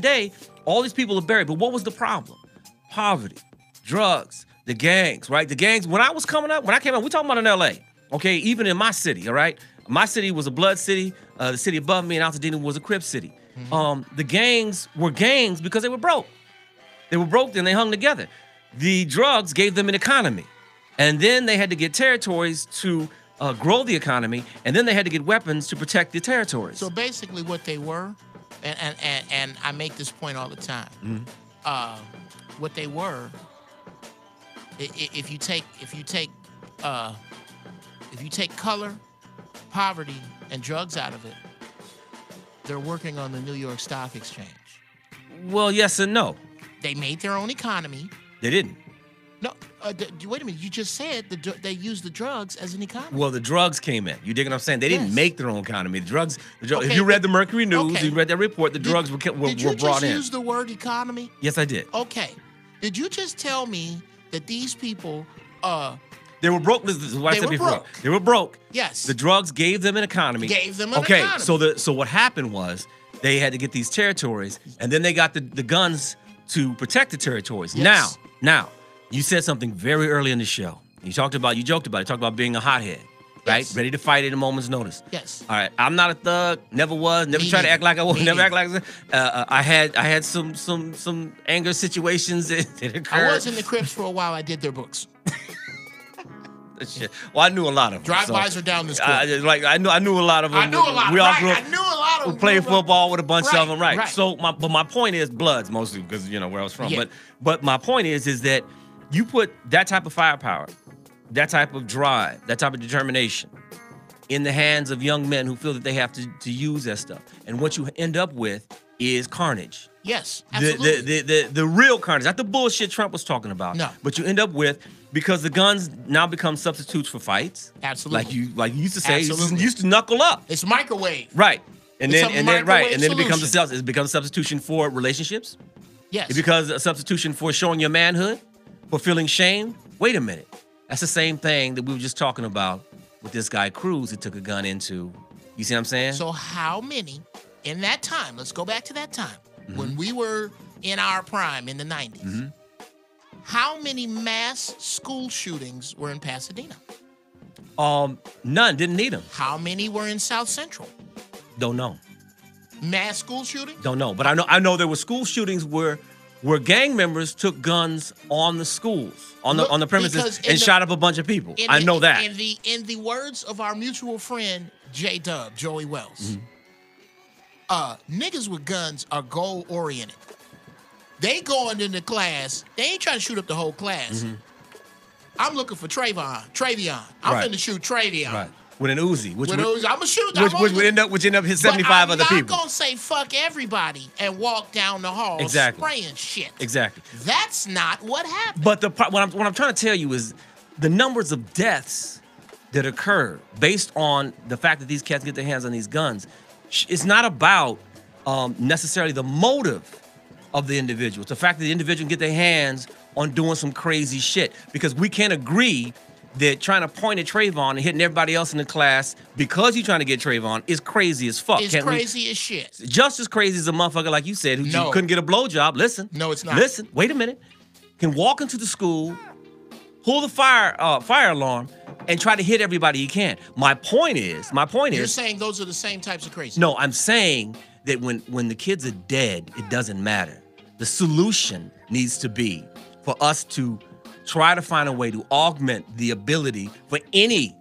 day, all these people are buried. But what was the problem? Poverty, drugs, the gangs, right? The gangs. When I came out, we're talking about in L.A. Okay, even in my city, all right. My city was a blood city. The city above me in Altadena was a Crip city. The gangs were gangs because they were broke. They were broke, and they hung together. The drugs gave them an economy, and then they had to get territories to grow the economy, and then they had to get weapons to protect the territories. So basically what they were, and I make this point all the time, what they were, if you take color, poverty, and drugs out of it, they're working on the New York Stock Exchange. Well, yes and no. They made their own economy. They didn't. No, wait a minute. You just said they used the drugs as an economy. Well, the drugs came in. You dig what I'm saying? They didn't make their own economy. The drugs. Okay, if you read the Mercury News, you read that report, the drugs were brought in. Did you just use the word economy? Yes, I did. Okay. Did you just tell me that these people, they were broke? This is what I said before. Broke. They were broke. Yes. The drugs gave them an economy. Okay, so what happened was they had to get these territories, and then they got the guns to protect the territories. Yes. Now. You said something very early in the show. You joked about being a hothead, right? Yes. Ready to fight at a moment's notice. Yes. All right. I'm not a thug. Never was. Never tried to act like I was. Never act like I had some anger situations that occurred. I was in the Crips for a while. I did their books. Shit. Well, I knew a lot of them. Drive-bys are down this court. I knew a lot of them. I knew a lot. We all grew up. I knew a lot of them. We played football with a bunch of them, right? Right. So, my point is Bloods mostly because where I was from. Yeah. But my point is that you put that type of firepower, that type of drive, that type of determination in the hands of young men who feel that they have to use that stuff, and what you end up with is carnage. Yes, absolutely. The real carnage, not the bullshit Trump was talking about. No. But you end up with, because the guns now become substitutes for fights. Absolutely. Like you used to say, Absolutely. you used to knuckle up. It's microwave. Right. And then it becomes solution. it becomes a substitution for relationships. Yes. It becomes a substitution for showing your manhood, for feeling shame. Wait a minute. That's the same thing that we were just talking about with this guy Cruz who took a gun into. You see what I'm saying? So how many in that time, let's go back to that time, when we were in our prime in the 90s, how many mass school shootings were in Pasadena? None. Didn't need them. How many were in South Central? Don't know. Mass school shootings? Don't know. But I know there were school shootings where gang members took guns on the schools, on the premises, and shot up a bunch of people. I know that. In the words of our mutual friend J-Dub, Joey Wells, niggas with guns are goal-oriented. They going into class, they ain't trying to shoot up the whole class. I'm looking for Travion. I'm finna shoot Travion. Right. With an Uzi. Which I'm gonna shoot. Which would end up hitting 75 other people. I'm not gonna say fuck everybody and walk down the hall spraying shit. Exactly. That's not what happened. But what I'm trying to tell you is the numbers of deaths that occur based on the fact that these cats get their hands on these guns. It's not about necessarily the motive of the individual. It's the fact that the individual can get their hands on doing some crazy shit, because we can't agree that trying to point at Trayvon and hitting everybody else in the class because you're trying to get Trayvon is crazy as fuck. It's crazy as shit. Just as crazy as a motherfucker like you said who couldn't get a blowjob. Listen. No, it's not. Listen. Wait a minute. Can walk into the school, pull the fire alarm, and try to hit everybody he can. My point is. You're saying those are the same types of crazy. No, I'm saying that when the kids are dead, it doesn't matter. The solution needs to be for us to try to find a way to augment the ability for any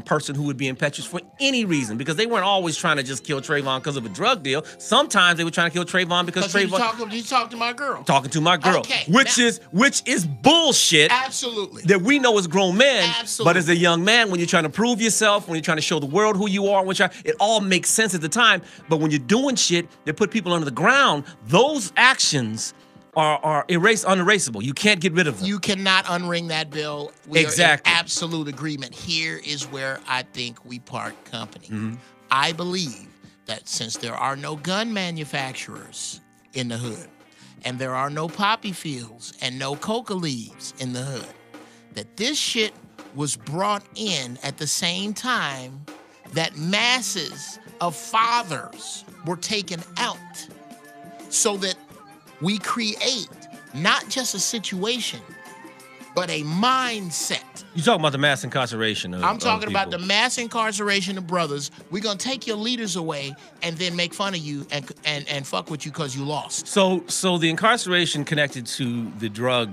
person who would be impetuous for any reason, because they weren't always trying to just kill Trayvon because of a drug deal. Sometimes they were trying to kill Trayvon because Trayvon you talking to my girl. Talking to my girl. Okay, which is bullshit. Absolutely. That we know as grown men. Absolutely. But as a young man, when you're trying to prove yourself, when you're trying to show the world who you are, it all makes sense at the time. But when you're doing shit that put people under the ground, those actions are unerasable. You can't get rid of them. You cannot unring that bill. We are in absolute agreement. Here is where I think we part company. Mm-hmm. I believe that since there are no gun manufacturers in the hood, and there are no poppy fields and no coca leaves in the hood, that this shit was brought in at the same time that masses of fathers were taken out, so that we create not just a situation, but a mindset. You're talking about the mass incarceration I'm talking about the mass incarceration of brothers. We're going to take your leaders away and then make fun of you and fuck with you because you lost. So the incarceration connected to the drug,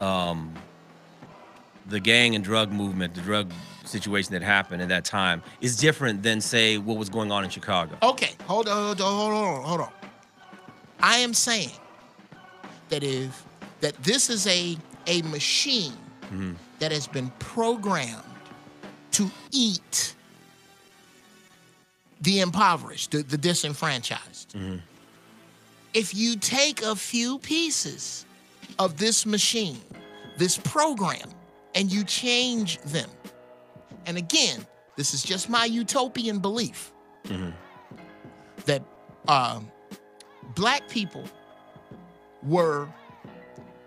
the gang and drug movement, the drug situation that happened at that time is different than, say, what was going on in Chicago. Okay, hold on. I am saying that this is a machine that has been programmed to eat the impoverished, the disenfranchised. Mm-hmm. If you take a few pieces of this machine, this program, and you change them, and again, this is just my utopian belief, that black people were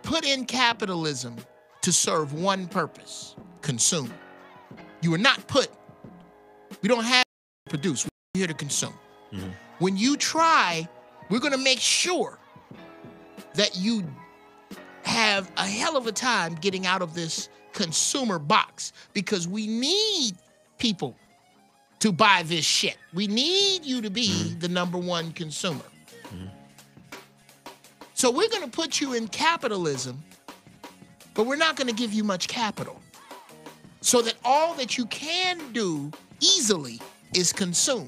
put in capitalism to serve one purpose: consume. You were not put, we don't have to produce, we're here to consume. Mm-hmm. When you try, we're gonna make sure that you have a hell of a time getting out of this consumer box, because we need people to buy this shit. We need you to be the number one consumer. So we're going to put you in capitalism, but we're not going to give you much capital, so that all that you can do easily is consume.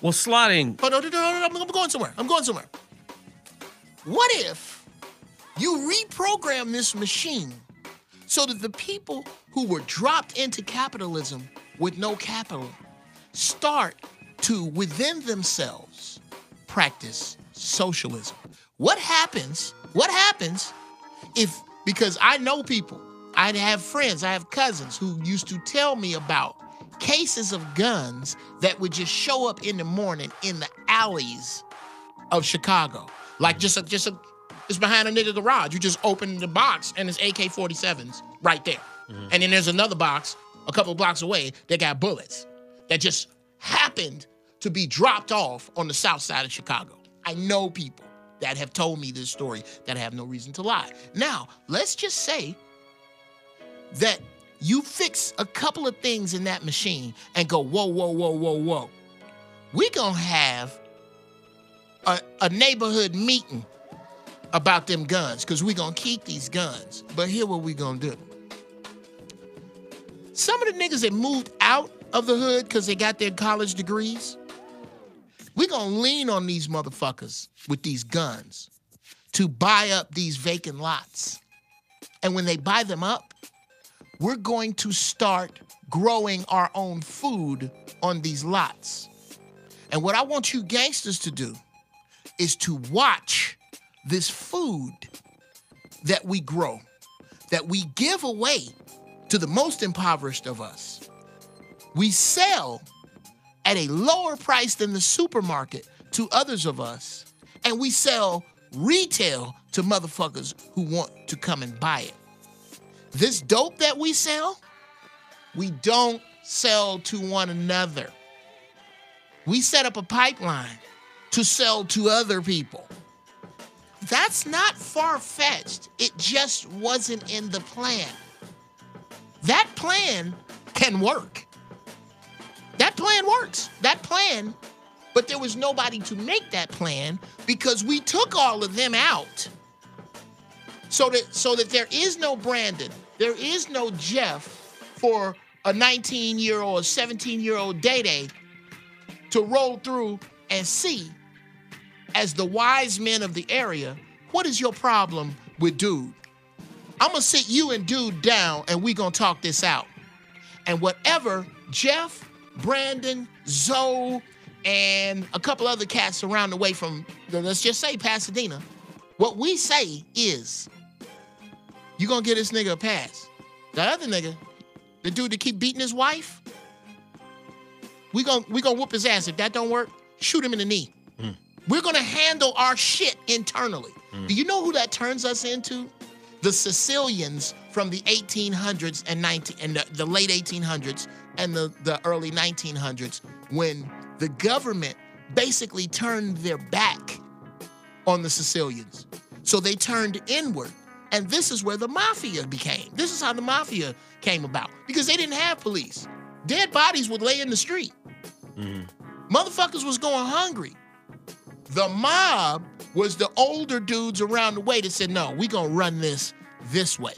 Well, slotting. Hold on, I'm going somewhere. What if you reprogram this machine so that the people who were dropped into capitalism with no capital start to, within themselves, practice socialism? What happens if, because I know people, I have friends, I have cousins who used to tell me about cases of guns that would just show up in the morning in the alleys of Chicago. Like it's behind a nigga garage. You just open the box and it's AK-47s right there. Mm-hmm. And then there's another box a couple blocks away that got bullets that just happened to be dropped off on the south side of Chicago. I know people that have told me this story that have no reason to lie. Now, let's just say that you fix a couple of things in that machine and go, whoa. We gonna have a neighborhood meeting about them guns, because we gonna keep these guns. But here what we gonna do. Some of the niggas that moved out of the hood because they got their college degrees, we gonna lean on these motherfuckers with these guns to buy up these vacant lots. And when they buy them up, we're going to start growing our own food on these lots. And what I want you gangsters to do is to watch this food that we grow, that we give away to the most impoverished of us. We sell at a lower price than the supermarket to others of us, and we sell retail to motherfuckers who want to come and buy it. This dope that we sell, we don't sell to one another. We set up a pipeline to sell to other people. That's not far-fetched. It just wasn't in the plan. That plan can work. That plan works. That plan, but there was nobody to make that plan because we took all of them out. So that there is no Brandon, there is no Jeff for a 19-year-old, 17-year-old Day-Day to roll through and see, as the wise men of the area, what is your problem with Dude? I'm going to sit you and Dude down, and we going to talk this out. And whatever Jeff, Brandon, Zoe, and a couple other cats around the way from, let's just say Pasadena, what we say is, you going to get this nigga a pass. The other nigga, the dude that keep beating his wife, we gonna whoop his ass. If that don't work, shoot him in the knee. We're gonna handle our shit internally. Do you know who that turns us into? The Sicilians from the 1800s and the late 1800s and the early 1900s, when the government basically turned their back on the Sicilians. So they turned inward. And this is where the mafia became. This is how the mafia came about, because they didn't have police. Dead bodies would lay in the street. Motherfuckers was going hungry. The mob was the older dudes around the way that said, no, we gonna run this way.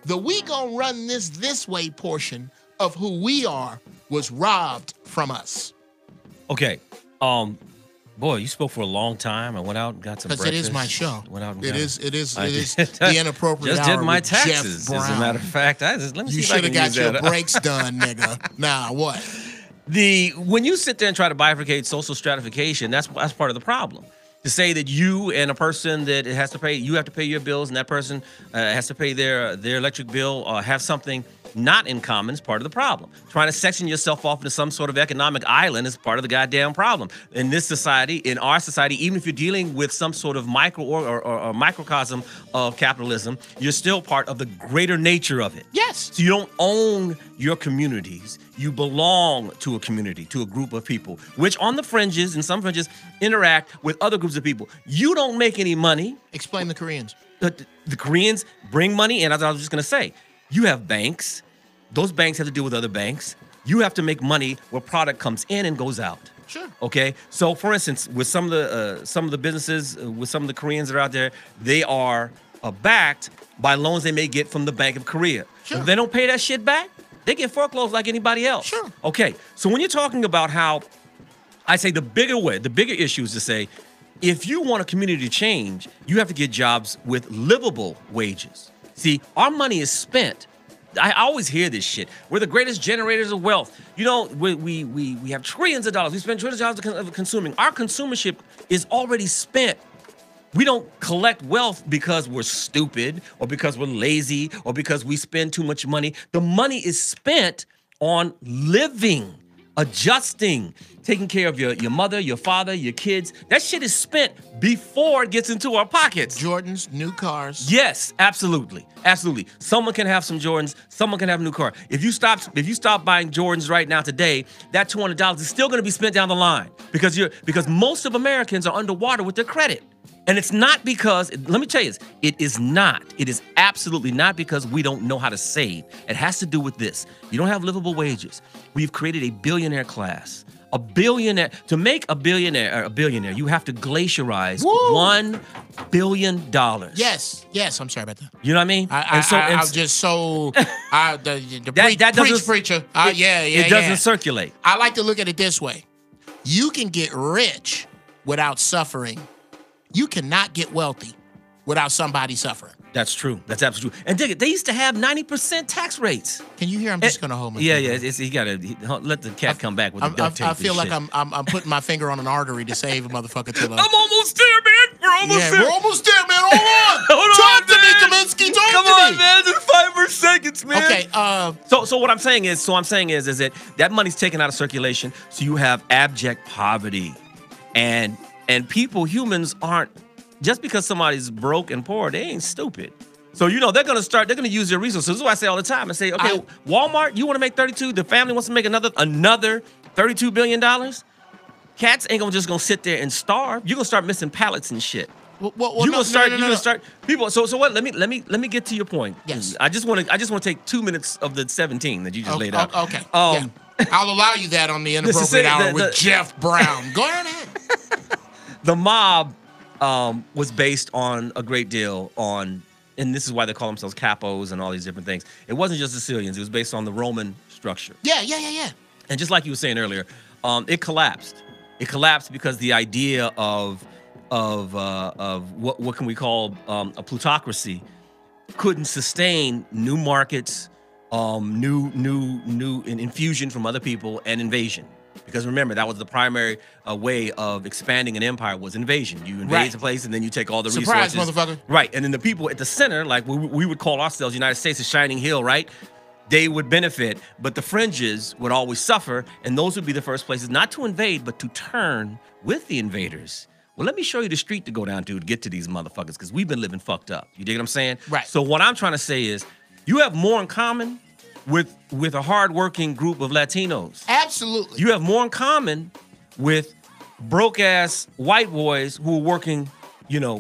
The we gonna run this way portion of who we are was robbed from us. Okay. Boy, you spoke for a long time. I went out and got some breakfast. Because it is my show. Went out and it is the Inappropriate Just Hour did my with taxes, Jeff Brown. as a matter of fact. Let me You see if I should can have use got your that. breaks done, nigga. Now what? When you sit there and try to bifurcate social stratification, that's part of the problem. To say that you and a person that has to pay, you have to pay your bills, and that person has to pay their electric bill or have something not in common is part of the problem. Trying to section yourself off into some sort of economic island is part of the goddamn problem. In this society, in our society, even if you're dealing with some sort of micro or microcosm of capitalism, you're still part of the greater nature of it. Yes. So you don't own your communities. You belong to a community, to a group of people, which on the fringes, in some fringes, interact with other groups of people. You don't make any money. Explain the Koreans. The Koreans bring money in. As I was just going to say, you have banks. Those banks have to deal with other banks. You have to make money where product comes in and goes out. Sure. Okay. So, for instance, with some of the businesses, with some of the Koreans that are out there, they are backed by loans they may get from the Bank of Korea. Sure. If they don't pay that shit back, they get foreclosed like anybody else. Sure. Okay. So when you're talking about how, I say the bigger issue is to say, if you want a community to change, you have to get jobs with livable wages. See, our money is spent. I always hear this shit. We're the greatest generators of wealth. You know, we have trillions of dollars. We spend trillions of dollars consuming. Our consumership is already spent. We don't collect wealth because we're stupid or because we're lazy or because we spend too much money. The money is spent on living, adjusting, taking care of your mother, your father, your kids. That shit is spent before it gets into our pockets. Jordans, new cars. Yes, absolutely. Absolutely. Someone can have some Jordans, someone can have a new car. If you stop buying Jordans right now today, that $200 is still going to be spent down the line because most of Americans are underwater with their credit. And it's not because, let me tell you this, it is absolutely not because we don't know how to save. It has to do with this. You don't have livable wages. We've created a billionaire class. A billionaire, to make a billionaire, you have to glaciarize $1 billion. Yes, I'm sorry about that. You know what I mean? I'm just so, the preacher. It doesn't circulate. I like to look at it this way. You can get rich without suffering. You cannot get wealthy without somebody suffering. That's true. That's absolutely true. And dig it, they used to have 90% tax rates. Can you hear? I'm just gonna hold my finger. Yeah. You gotta let the cat come back with the duct tape. I feel like I'm putting my finger on an artery to save a motherfucker till I'm almost there, man. We're almost there, man. Hold on. Hold on, to me, Kaminsky. Come on, man. Just 5 more seconds, man. Okay. So what I'm saying is that money's taken out of circulation, so you have abject poverty, and humans aren't. Just because somebody's broke and poor, they ain't stupid. So, they're going to use their resources. This is what I say all the time. I say, okay, Walmart, you want to make 32, the family wants to make another $32 billion? Cats ain't just going to sit there and starve. You're going to start missing pallets and shit. You're going to start people. So what? Let me get to your point. Yes. I just want to take 2 minutes of the 17 that you just laid out. Okay. Yeah. I'll allow you that on the Inappropriate Hour with Jeff Brown. Go ahead. The mob was based on a great deal on, and this is why they call themselves capos and all these different things. It wasn't just Sicilians. It was based on the Roman structure. Yeah. And just like you were saying earlier, it collapsed. It collapsed because the idea of what can we call a plutocracy couldn't sustain new markets, new infusion from other people, and invasion. Because remember, that was the primary way of expanding an empire was invasion. You invade a place and then you take all the resources. Surprise, motherfucker. Right, and then the people at the center, like we would call ourselves United States, a shining hill, right? They would benefit, but the fringes would always suffer, and those would be the first places not to invade, but to turn with the invaders. Well, let me show you the street to go down to get to these motherfuckers, because we've been living fucked up. You dig what I'm saying? Right. So what I'm trying to say is, you have more in common with a hardworking group of Latinos. Absolutely. You have more in common with broke-ass white boys who are working,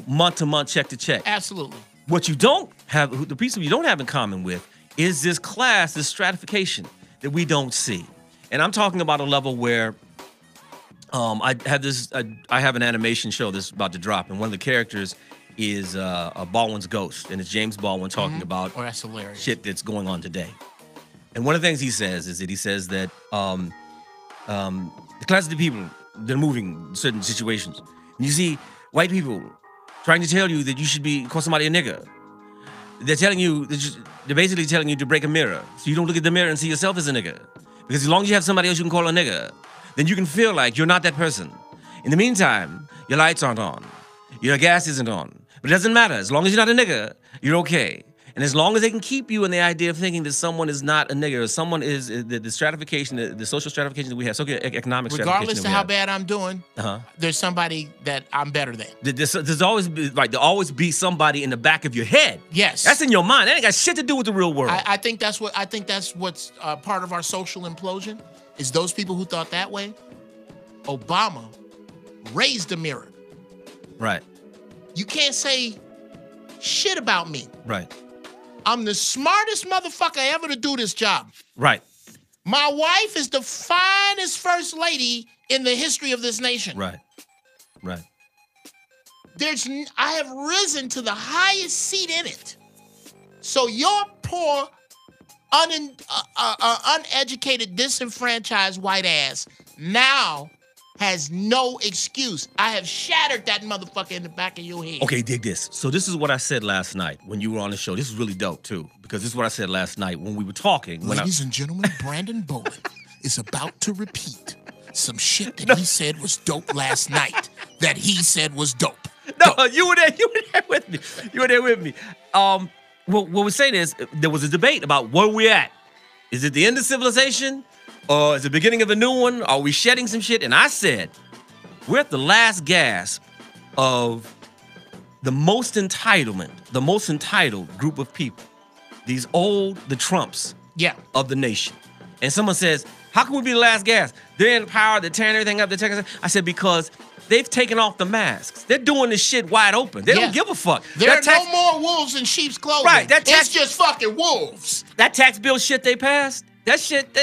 month to month, check to check. Absolutely. What you don't have, the people you don't have in common with, is this class, this stratification that we don't see. And I'm talking about a level where I have an animation show that's about to drop, and one of the characters is Baldwin's ghost, and it's James Baldwin talking about that's hilarious. Shit that's going on today. And one of the things he says is that the class of the people that are moving in certain situations, and you see white people trying to tell you that you should call somebody a nigger. They're telling you, they're basically telling you to break a mirror. So you don't look at the mirror and see yourself as a nigger. Because as long as you have somebody else you can call a nigger, then you can feel like you're not that person. In the meantime, your lights aren't on. Your gas isn't on. But it doesn't matter. As long as you're not a nigger, you're okay. And as long as they can keep you in the idea of thinking that someone is not a nigger, or someone is the stratification, the social stratification that we have, socioeconomic stratification. Regardless of how bad I'm doing, there's somebody that I'm better than. There's always there'll always be somebody in the back of your head. Yes, that's in your mind. That ain't got shit to do with the real world. I think that's what's part of our social implosion is those people who thought that way. Obama raised the mirror. Right. You can't say shit about me. Right. I'm the smartest motherfucker ever to do this job. Right. My wife is the finest first lady in the history of this nation. Right. Right. I have risen to the highest seat in it. So your poor, uneducated, disenfranchised white ass now has no excuse. I have shattered that motherfucker in the back of your head. Okay, dig this. So this is what I said last night when you were on the show. This is really dope, too, because this is what I said last night when we were talking. Ladies and gentlemen, Brandon Bowen is about to repeat some shit that he said was dope last night. That he said was dope. No, you were there with me. You were there with me. What we're saying is there was a debate about where we're at. Is it the end of civilization? Or is the beginning of a new one? Are we shedding some shit? And I said, we're at the last gasp of the most entitled group of people. The Trumps of the nation. And someone says, how can we be the last gasp? They're in power, they're tearing everything up, I said, because they've taken off the masks. They're doing this shit wide open. They don't give a fuck. There are no more wolves in sheep's clothing. Right. It's just fucking wolves. That tax bill shit they passed, that shit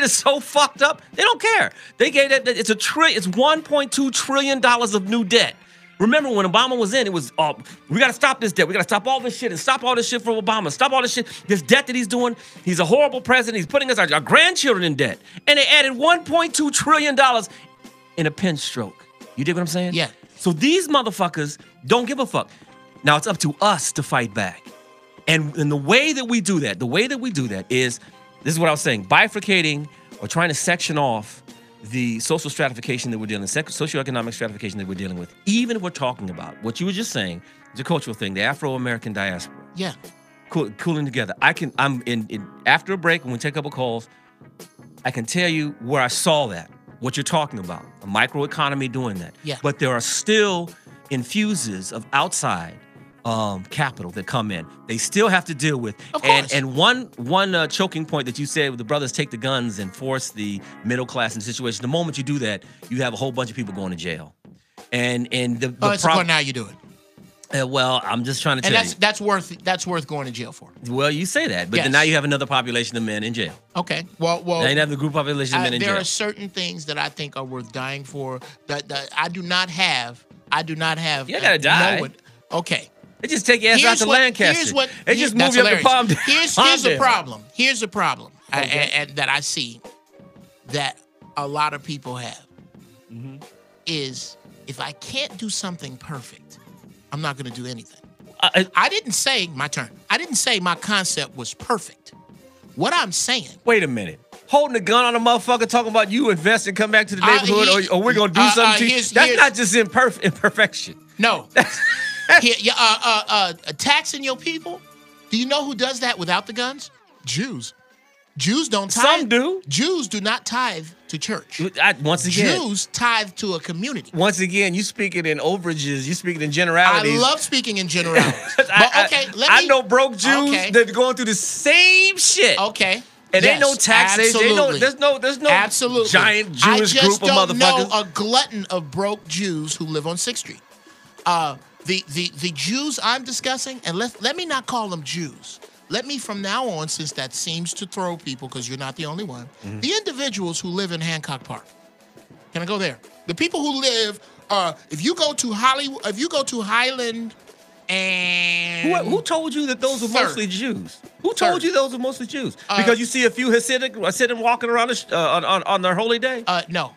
is so fucked up. They don't care. They gave that. It's $1.2 trillion of new debt. Remember when Obama was in, it was we got to stop this debt. We got to stop all this shit and stop all this shit from Obama. Stop all this shit. This debt that he's doing. He's a horrible president. He's putting us our grandchildren in debt. And they added $1.2 trillion in a pen stroke. You dig what I'm saying? Yeah. So these motherfuckers don't give a fuck. Now it's up to us to fight back. And the way that we do that, is. This is what I was saying, bifurcating or trying to section off the social stratification that we're dealing with, socioeconomic stratification that we're dealing with, even if we're talking about what you were just saying, the cultural thing, the Afro-American diaspora. Yeah. Cooling together. I'm in after a break when we take a couple calls, I can tell you where I saw that, what you're talking about, a microeconomy doing that. Yeah. But there are still infuses of outside capital that come in. They still have to deal with. And one choking point that you said, the brothers take the guns and force the middle class in the situation. The moment you do that, you have a whole bunch of people going to jail. And the it's important how you do it. Well, I'm just trying to tell you. That's worth going to jail for. Well, you say that, but then now you have another population of men in jail. Okay. Well. Now you have the group population of men in jail. There are certain things that I think are worth dying for that I do not have. You gotta die. Okay. They just take your ass out to Lancaster. They just move you up to Palm. Here's the problem. and that I see that a lot of people have is if I can't do something perfect, I'm not going to do anything. I didn't say my turn. I didn't say my concept was perfect. What I'm saying. Wait a minute. Holding a gun on a motherfucker, talking about you invest and come back to the neighborhood, or we're gonna do something to you. That's not just imperfection. No. Taxing your people. Do you know who does that without the guns? Jews. Jews don't tithe. Some do. Jews do not tithe to church. Once again, Jews tithe to a community. Once again, you speaking in overages. You speaking in generalities. I love speaking in generalities. But I know broke Jews that are going through the same shit. Okay. And ain't no taxation. There's no absolutely giant Jewish group of motherfuckers. I just don't know a glutton of broke Jews who live on 6th Street. The Jews I'm discussing, and let me not call them Jews. Let me, from now on, since that seems to throw people, because you're not the only one, the individuals who live in Hancock Park. Can I go there? The people who live, if you go to Hollywood, if you go to Highland and who told you that those were mostly Jews? Who told you those were mostly Jews? Because you see a few Hasidim walking around on their holy day? No.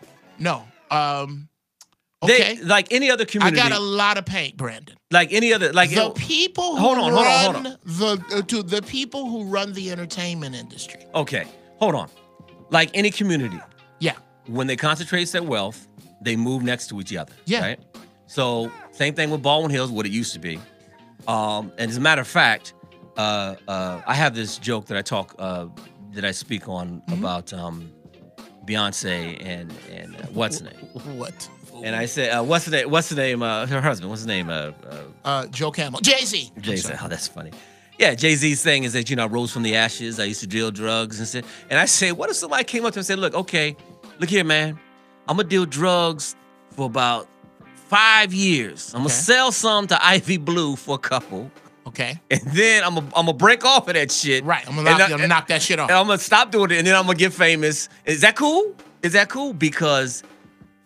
Okay. Like any other community. I got a lot of paint, Brandon. Like any other, like the people who the people who run the entertainment industry. Okay, hold on. Like any community. Yeah. When they concentrate their wealth, they move next to each other. Yeah. Right. So same thing with Baldwin Hills, what it used to be. And as a matter of fact, I have this joke that I speak on about Beyonce and what's her name? What? And I said, what's the name? Her husband. What's his name? Joe Camel. Jay-Z. Jay-Z. Oh, that's funny. Yeah, Jay-Z's thing is that, I rose from the ashes. I used to deal drugs and shit. And I say, what if somebody came up to me and said, look here, man. I'm going to deal drugs for about 5 years. I'm going to sell some to Ivy Blue for a couple. Okay. And then I'm gonna break off of that shit. Right. I'm gonna knock that shit off. And I'm gonna stop doing it, and then I'm gonna get famous. Is that cool? Is that cool? Because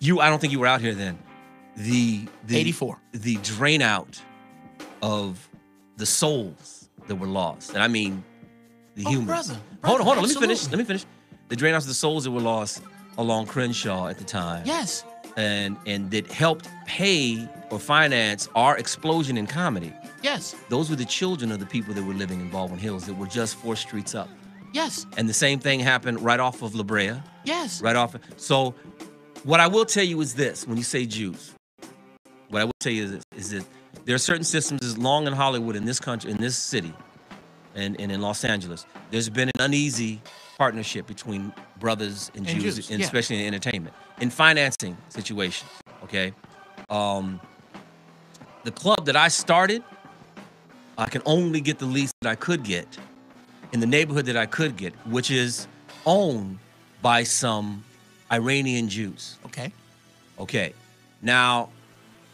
I don't think you were out here then. The 84. The drain out of the souls that were lost. And I mean the humans. Brother, hold on. absolutely. Let me finish. The drain out of the souls that were lost along Crenshaw at the time. Yes. And that helped pay or finance our explosion in comedy. Yes. Those were the children of the people that were living in Baldwin Hills that were just 4 streets up. Yes. And the same thing happened right off of La Brea. Yes. Right off. So what I will tell you is this, when you say Jews, what I will tell you is that there are certain systems as long in Hollywood, in this country, in this city, and in Los Angeles, there's been an uneasy partnership between brothers and Jews, and especially in entertainment, in financing situations, okay? The club that I started, I can only get the lease that I could get in the neighborhood that I could get, which is owned by some Iranian Jews. Okay. Okay. Now,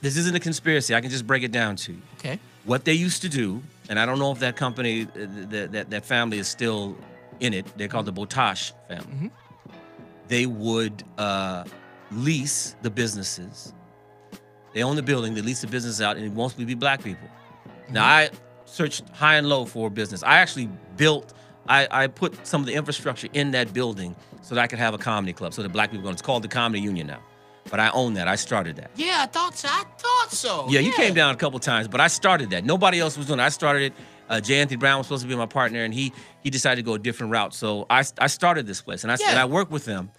this isn't a conspiracy. I can just break it down to you. Okay. What they used to do, and I don't know if that company, that family is still in it. They're called the Botash family. Mm-hmm. They would lease the businesses. They own the building. They lease the business out, and it mostly be black people. Mm-hmm. Now, I searched high and low for a business. I actually I put some of the infrastructure in that building so that I could have a comedy club. So the black people go. It's called the Comedy Union now. But I own that. I started that. Yeah, I thought so. Yeah, you came down a couple times, but I started that. Nobody else was doing it. I started it. J. Anthony Brown was supposed to be my partner, and he decided to go a different route. So I started this place, and I worked with them,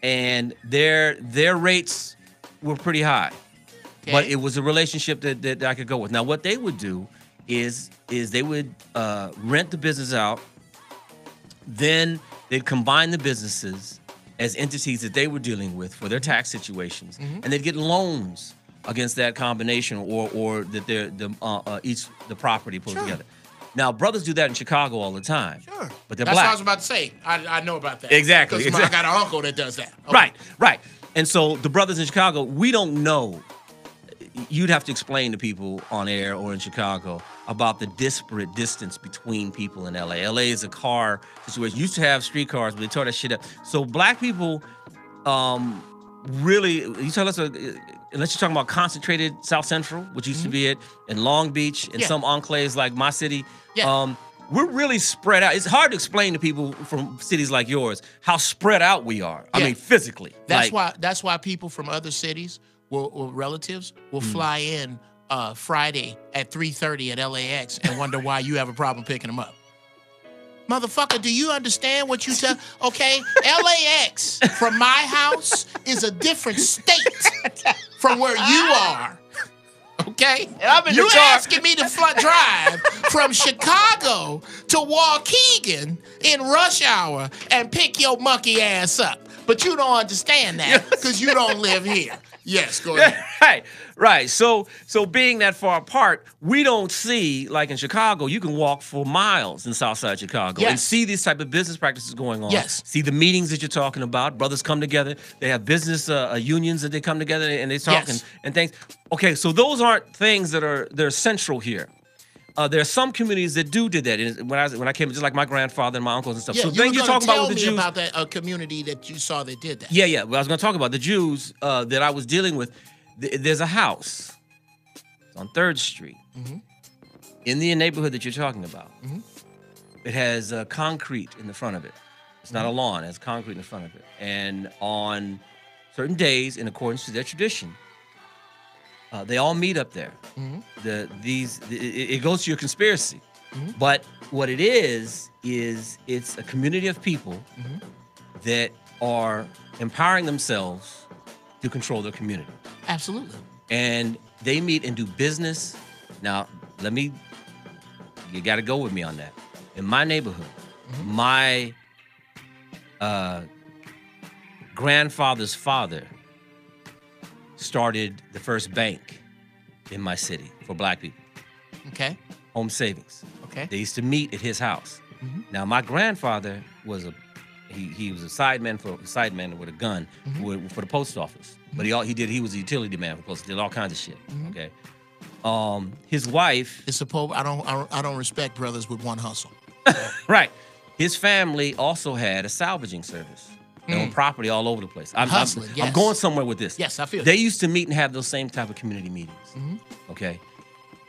and their rates were pretty high. Okay. But it was a relationship that I could go with. Now, what they would do is they would rent the business out, then they'd combine the businesses as entities that they were dealing with for their tax situations, and they'd get loans against that combination, or that each the property put together. Now, brothers do that in Chicago all the time. Sure, but they're black. That's what what I was about to say. I know about that. Exactly. Because I got an uncle that does that. Okay. Right. And so the brothers in Chicago, we don't know. You'd have to explain to people on air or in Chicago about the disparate distance between people in LA. LA is a car situation. Used to have streetcars, but they tore that shit up. So black people, really, you tell us, unless you're talking about concentrated South Central, which used to be it, in Long Beach, in some enclaves like my city, we're really spread out. It's hard to explain to people from cities like yours how spread out we are. I mean, physically. That's why people from other cities or relatives will fly in Friday at 3:30 at LAX and wonder why you have a problem picking them up. Motherfucker, do you understand what you tell? Okay, LAX from my house is a different state from where you are. Okay? And I'm in you the car. asking me to drive from Chicago to Waukegan in rush hour and pick your monkey ass up. But you don't understand that because you don't live here. Yes, go ahead. Right. So being that far apart, we don't see, like in Chicago, you can walk for miles in Southside Chicago and see these type of business practices going on. Yes. See the meetings that you're talking about. Brothers come together. They have business unions that they come together and they talk and things. Okay, so those aren't things they're central here. There are some communities that did that. When I came, just like my grandfather and my uncles and stuff. Yeah, so then you're talking about with the Jews. About that community that you saw that did that. Yeah. Well, I was going to talk about the Jews that I was dealing with. There's a house on 3rd Street in the neighborhood that you're talking about. It has concrete in the front of it. It's not a lawn. It has concrete in the front of it. And on certain days, in accordance to their tradition, they all meet up there. It goes to your conspiracy. But what it is it's a community of people that are empowering themselves to control their community. Absolutely. And they meet and do business. Now, you got to go with me on that. In my neighborhood, my grandfather's father started the first bank in my city for black people. Okay. Home Savings. Okay. They used to meet at his house. Now, my grandfather was he was a sideman with a gun for the post office. But he was a utility man for the post. Did all kinds of shit. Okay. His wife. I don't respect brothers with one hustle. Right. His family also had a salvaging service. They own property all over the place. I'm going somewhere with this. Yes, I feel they used to meet and have those same type of community meetings. Okay.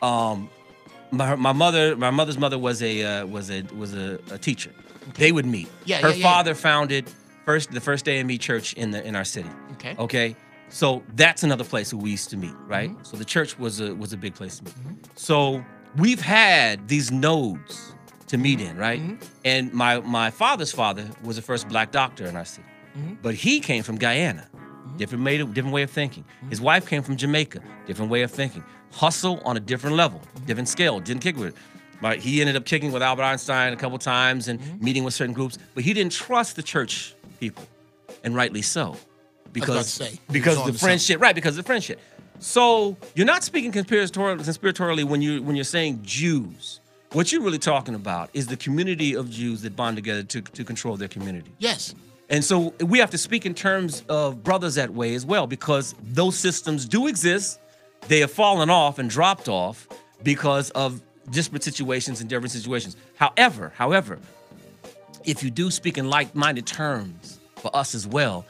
My mother's mother was a teacher. They would meet. Her father founded the First AME Church in our city. Okay. So that's another place where we used to meet, right? So the church was a big place to meet. So we've had these nodes to meet in, right? And my father's father was the first black doctor in our city. But he came from Guyana. Different way of thinking. His wife came from Jamaica. Different way of thinking. Hustle on a different level, different scale. Didn't kick with it. Right? He ended up kicking with Albert Einstein a couple times and meeting with certain groups, but he didn't trust the church people, and rightly so, because of the friendship. Right? Because of the friendship. So you're not speaking conspiratorially when you're saying Jews. What you're really talking about is the community of Jews that bond together to control their community. Yes. And so we have to speak in terms of brothers that way as well, because those systems do exist. They have fallen off and dropped off because of disparate situations and different situations. However, if you do speak in like-minded terms for us as well,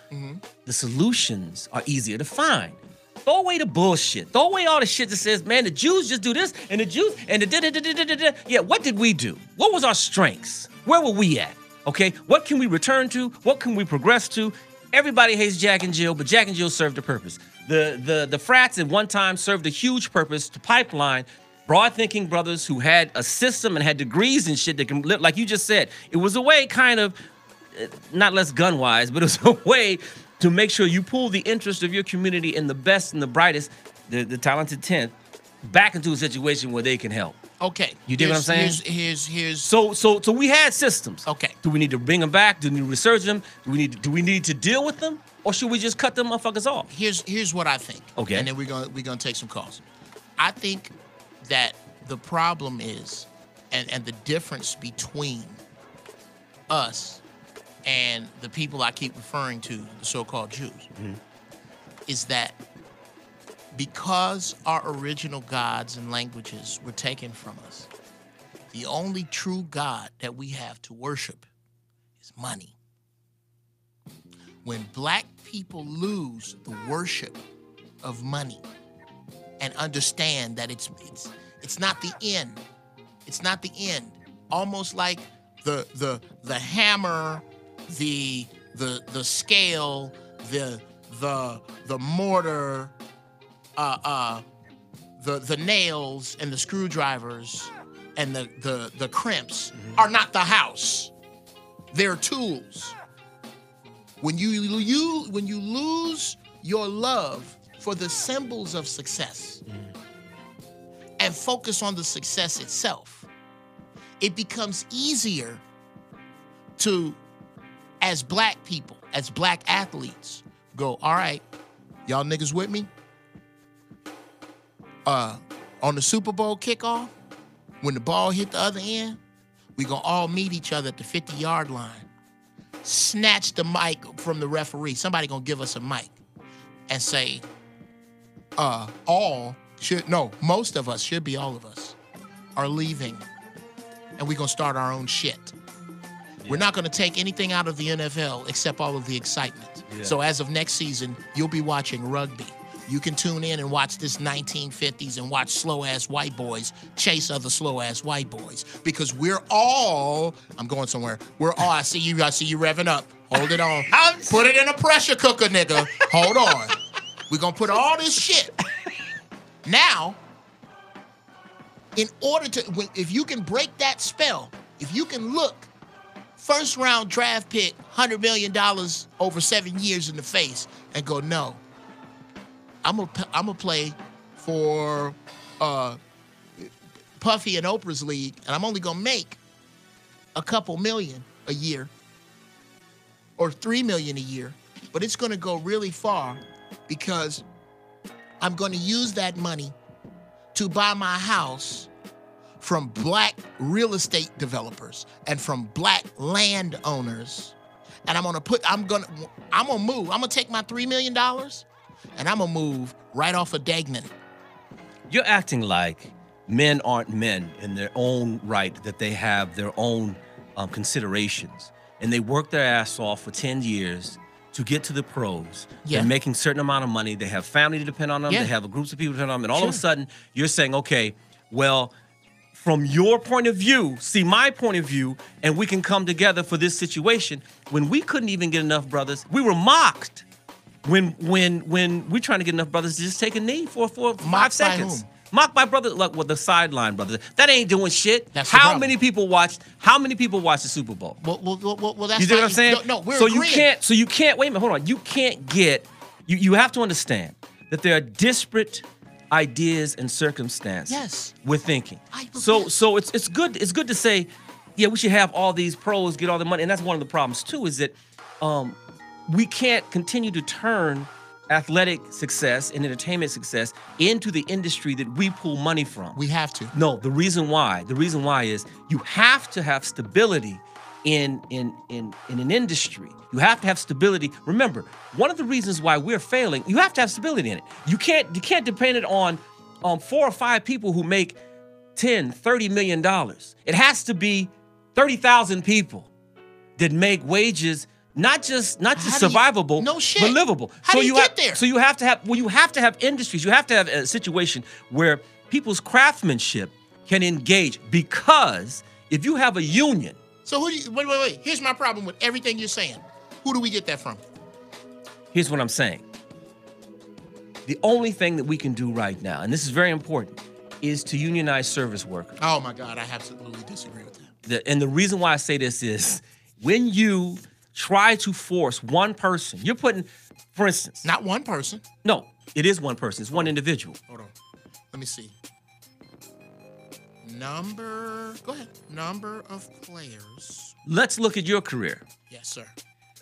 the solutions are easier to find. Throw away the bullshit. Throw away all the shit that says, man, the Jews just do this, and the Jews, and the da-da-da-da-da-da. Yeah, what did we do? What was our strengths? Where were we at? Okay, what can we return to? What can we progress to? Everybody hates Jack and Jill, but Jack and Jill served a purpose. The frats at one time served a huge purpose to pipeline broad-thinking brothers who had a system and had degrees and shit that can live, like you just said. It was a way kind of, not less gun-wise, but it was a way to make sure you pull the interest of your community and the best and the brightest, the talented 10th, back into a situation where they can help. Okay. You dig what I'm saying? Here's So we had systems. Okay. Do we need to bring them back? Do we need to research them? Do we need to deal with them? Or should we just cut them motherfuckers off? Here's what I think. Okay. And then we're gonna take some calls. I think that the problem is, and the difference between us and the people I keep referring to, the so-called Jews, is that because our original gods and languages were taken from us, the only true God that we have to worship is money. When black people lose the worship of money and understand that it's not the end. It's not the end. almost like the hammer, the scale, the mortar, the nails and the screwdrivers and the crimps are not the house. They're tools. When you lose your love for the symbols of success and focus on the success itself, it becomes easier to, as black people, as black athletes, go, all right, y'all niggas with me? On the Super Bowl kickoff, when the ball hit the other end, we gonna all meet each other at the 50-yard line, snatch the mic from the referee. Somebody gonna give us a mic and say, most of us, should be all of us, are leaving, and we gonna start our own shit. Yeah. We're not gonna take anything out of the NFL except all of the excitement. Yeah. So as of next season, you'll be watching rugby. You can tune in and watch this 1950s and watch slow-ass white boys chase other slow-ass white boys. Because we're all, I'm going somewhere, we're all, I see you revving up. Hold it on. Put it in a pressure cooker, nigga. Hold on. We're going to put all this shit. Now, in order to, if you can break that spell, if you can look first-round draft pick, $100 million over 7 years in the face and go, no, I'm gonna play for Puffy and Oprah's league, and I'm only gonna make a couple million a year or $3 million a year, but it's gonna go really far because I'm gonna use that money to buy my house from black real estate developers and from black landowners, and I'm gonna move. I'm gonna take my $3 million. And I'm going to move right off of Degnan. You're acting like men aren't men in their own right, that they have their own considerations. And they work their ass off for 10 years to get to the pros. Yeah. They're making a certain amount of money. They have family to depend on them. Yeah. They have groups of people to depend on them. And all of a sudden, you're saying, okay, well, from your point of view, see my point of view, and we can come together for this situation. When we couldn't even get enough brothers, we were mocked. When we're trying to get enough brothers to just take a knee for 5 seconds. Mocked by brothers, like with the sideline brothers. That ain't doing shit. That's how many people watched the Super Bowl? Well, that's you see what I'm saying? No, we're so agreeing. you can't wait a minute, hold on. You can't get you have to understand that there are disparate ideas and circumstances with thinking. So it's good to say, yeah, we should have all these pros get all the money. And that's one of the problems too, is that we can't continue to turn athletic success and entertainment success into the industry that we pull money from. We have to. No, the reason why is you have to have stability in an industry. You have to have stability. Remember, one of the reasons why we're failing, you have to have stability in it. You can't depend it on 4 or 5 people who make $10, $30 million. It has to be 30,000 people that make wages not just survivable, but livable. How do you get there? So you have to have industries. You have to have a situation where people's craftsmanship can engage, because if you have a union. So wait. Here's my problem with everything you're saying. Who do we get that from? Here's what I'm saying. The only thing that we can do right now, and this is very important, is to unionize service workers. Oh my God, I absolutely disagree with that. And the reason why I say this is when you try to force one person, you're putting, for instance. Not one person. No, it is one person. It's one individual. Hold on. Let me see. Go ahead. Number of players. Let's look at your career. Yes, sir.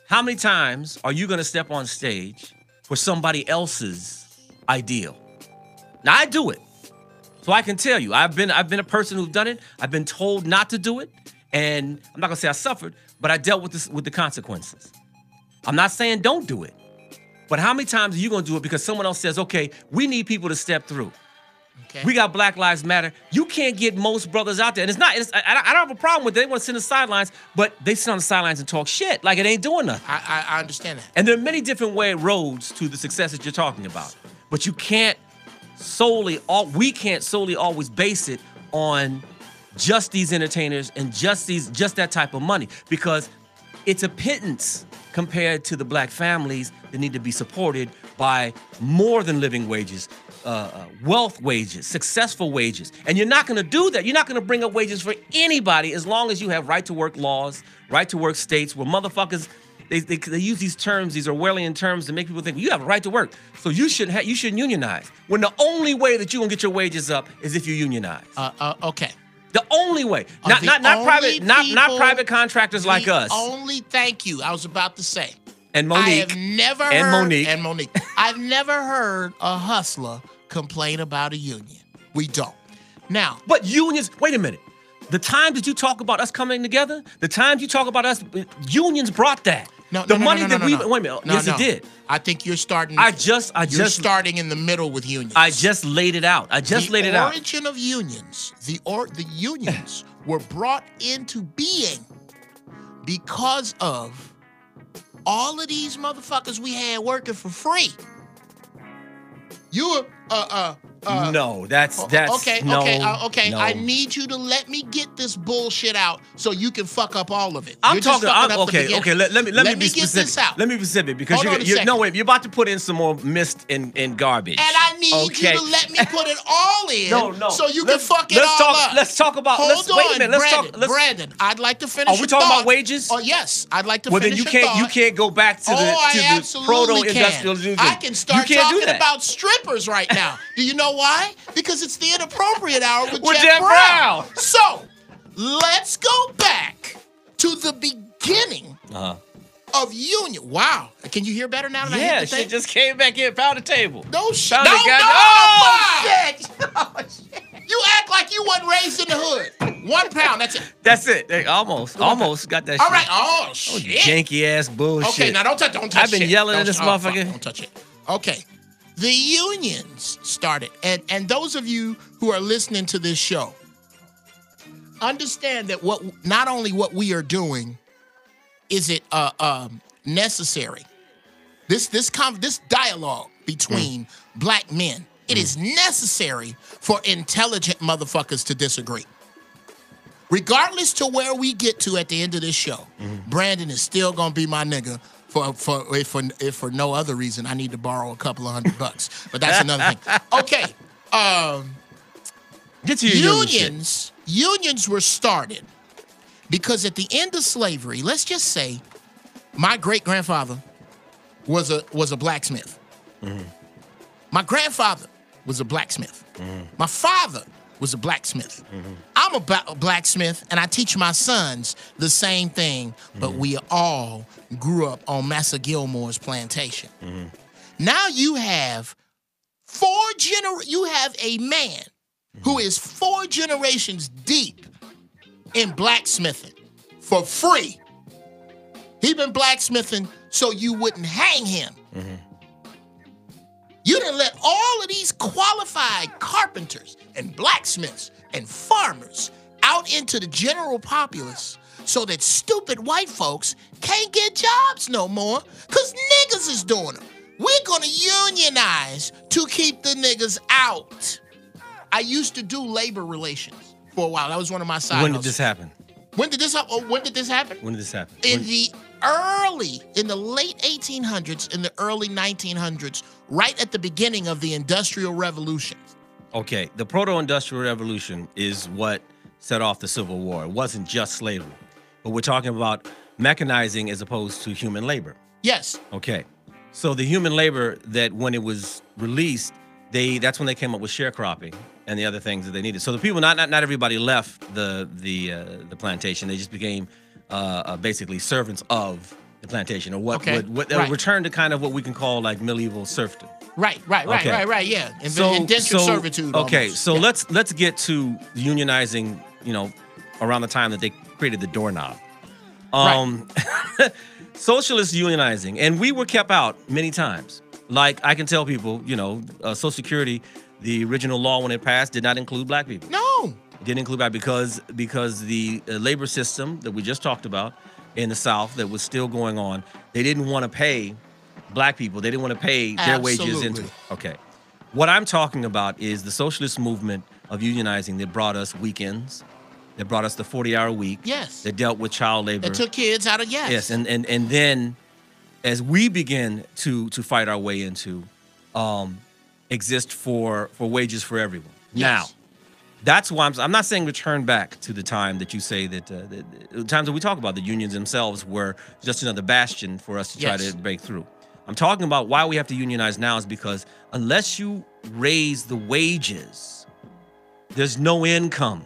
How many times are you going to step on stage for somebody else's ideal? Now, I do it. So I can tell you, I've been a person who's done it. I've been told not to do it. And I'm not going to say I suffered, but I dealt with the consequences. I'm not saying don't do it. But how many times are you going to do it because someone else says, okay, we need people to step through. Okay. We got Black Lives Matter. You can't get most brothers out there. And I don't have a problem with it. They want to sit on the sidelines, but they sit on the sidelines and talk shit like it ain't doing nothing. I understand that. And there are many different roads to the success that you're talking about. But we can't solely always base it on just these entertainers and just that type of money, because it's a pittance compared to the black families that need to be supported by more than living wages, wealth wages, successful wages. And you're not going to do that. You're not going to bring up wages for anybody as long as you have right to work laws, right to work states where motherfuckers, they use these terms, these Orwellian terms, to make people think you have a right to work, so you shouldn't unionize. When the only way that you're gonna get your wages up is if you unionize. Okay. The only way, not private contractors like us. Thank you. I was about to say. And Monique. I have never heard, Monique. I've never heard a hustler complain about a union. We don't. Now, but unions. Wait a minute. The times that you talk about us coming together, the times you talk about us, unions brought that. No, wait a minute. Yes, it did. I think you're starting. You're starting in the middle with unions. I just laid it out. The origin of unions, the unions were brought into being because of all of these motherfuckers we had working for free. You were no, that's okay. No. I need you to let me get this bullshit out so you can fuck up all of it. Okay. Let me be specific. This out. Let me be specific, because you're about to put in some more mist and garbage. And I need you to let me put it all in so you can fuck it all up. Let's talk about. Wait a minute, Brandon. I'd like to finish. Are we talking about wages? Oh yes, I'd like to finish. Well, then you can't go back to the proto-industrial union. I can start talking about strippers right now. Do you know why? Because it's the Inappropriate Hour with Jeff Brown. So, let's go back to the beginning of union. Wow. Can you hear better now that I hit the thing? She just came back in, found the table. No shit. Shit. You act like you wasn't raised in the hood. 1 pound, that's it. That's it. They almost got that shit. All right. Oh, shit. Janky ass bullshit. Okay, now don't touch I've been yelling at this motherfucker. Don't touch it. Okay. The unions started, and those of you who are listening to this show, understand that not only what we are doing is it necessary. This dialogue between black men, it is necessary for intelligent motherfuckers to disagree. Regardless to where we get to at the end of this show, Brandon is still gonna be my nigga. If for no other reason, I need to borrow a couple of $100, but that's another thing. Okay, get to your unions were started because at the end of slavery, let's just say, my great grandfather was a blacksmith. My grandfather was a blacksmith. My father was a blacksmith. I'm a blacksmith, and I teach my sons the same thing, but we all grew up on Massa Gilmore's plantation. Now you have you have a man who is 4 generations deep in blacksmithing for free. He been blacksmithing so you wouldn't hang him. You done let all of these qualified carpenters and blacksmiths and farmers out into the general populace so that stupid white folks can't get jobs no more because niggas is doing them. We're going to unionize to keep the niggas out. I used to do labor relations for a while. That was one of my side hustles. When did this happen? When did this happen? In the late 1800s, in the early 1900s, right at the beginning of the Industrial Revolution. Okay, the proto-industrial revolution is what set off the Civil War. It wasn't just slavery, but we're talking about mechanizing as opposed to human labor. Yes. Okay, so the human labor that when it was released, that's when they came up with sharecropping and the other things that they needed. So the people, not everybody left the plantation. They just became basically servants of the plantation, or returned to kind of what we can call like medieval serfdom. Right, yeah. Indentured servitude. Okay, almost. so let's get to unionizing, around the time that they created the doorknob. Socialist unionizing, and we were kept out many times. Like I can tell people, Social Security, the original law when it passed did not include black people. No. It didn't include black because the labor system that we just talked about in the South that was still going on, they didn't want to pay black people. They didn't want to pay their wages into it. Okay. What I'm talking about is the socialist movement of unionizing that brought us weekends, that brought us the 40-hour week. Yes. That dealt with child labor. That took kids out of Yes, and then as we begin to fight our way into exist for wages for everyone. Yes. Now, that's why I'm not saying return back to the time that you say that the times that we talk about the unions themselves were just another bastion for us to try to break through. I'm talking about why we have to unionize now is because unless you raise the wages, there's no income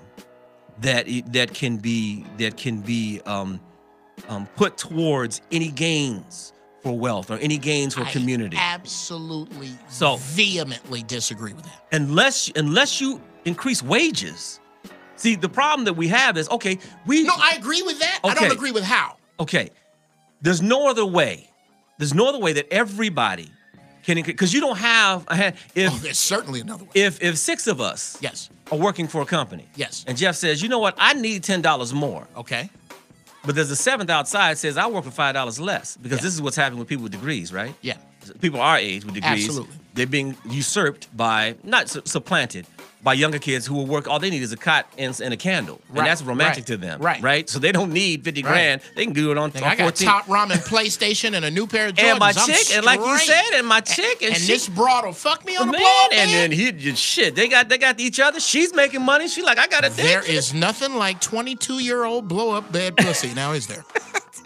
that can be put towards any gains for wealth or any gains for community. Absolutely, vehemently disagree with that. Unless you increase wages. See, the problem that we have is, okay, No, I agree with that. Okay. I don't agree with how. Okay, there's no other way. There's no other way that everybody can increase, because you don't have there's certainly another way. If 6 of us are working for a company. Yes. And Jeff says, you know what, I need $10 more. Okay. But there's a 7th outside says I work for $5 less, because this is what's happening with people with degrees, right? Yeah. People our age with degrees. Absolutely. They're being usurped by, not supplanted, by younger kids who will work, all they need is a cot and a candle. And that's romantic to them. Right. So they don't need 50 grand. They can do it on 14. I got top ramen PlayStation and a new pair of Jordans. And my chick, and like you said, and my chick, and this broad will fuck me on the man, blow, and then they got each other. She's making money. She like, I got a dick. There is nothing like 22-year-old blow up bad pussy. Now is there?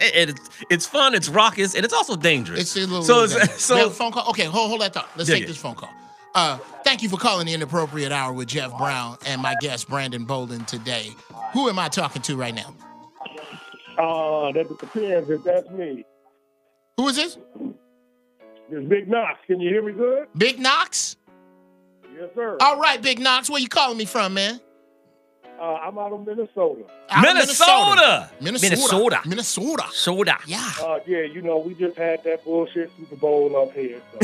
It's fun, it's raucous, and it's also dangerous. It's a little. So we have a phone call. Okay, hold that thought. Let's take this phone call. Thank you for calling the Inappropriate Hour with Jeff Brown and my guest Brandon Bolden today. Who am I talking to right now? That depends if that's me. Who is this? This Big Knox. Can you hear me good? Big Knox? Yes, sir. All right, Big Knox. Where you calling me from, man? I'm out of Minnesota. Minnesota. Yeah. Yeah, you know, we just had that bullshit Super Bowl up here. So,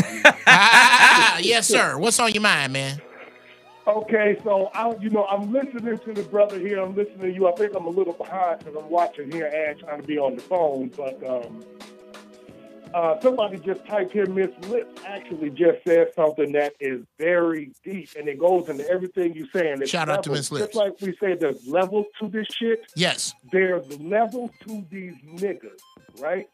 yes, sir. What's on your mind, man? Okay, so I'm listening to the brother here. I'm listening to you. I think I'm a little behind because I'm watching here and trying to be on the phone. But somebody just typed here, Miss Lips actually just said something that is very deep, and it goes into everything you're saying. Shout out to Miss Lips. Just like we said, there's levels to this shit. Yes. There's levels to these niggas, right?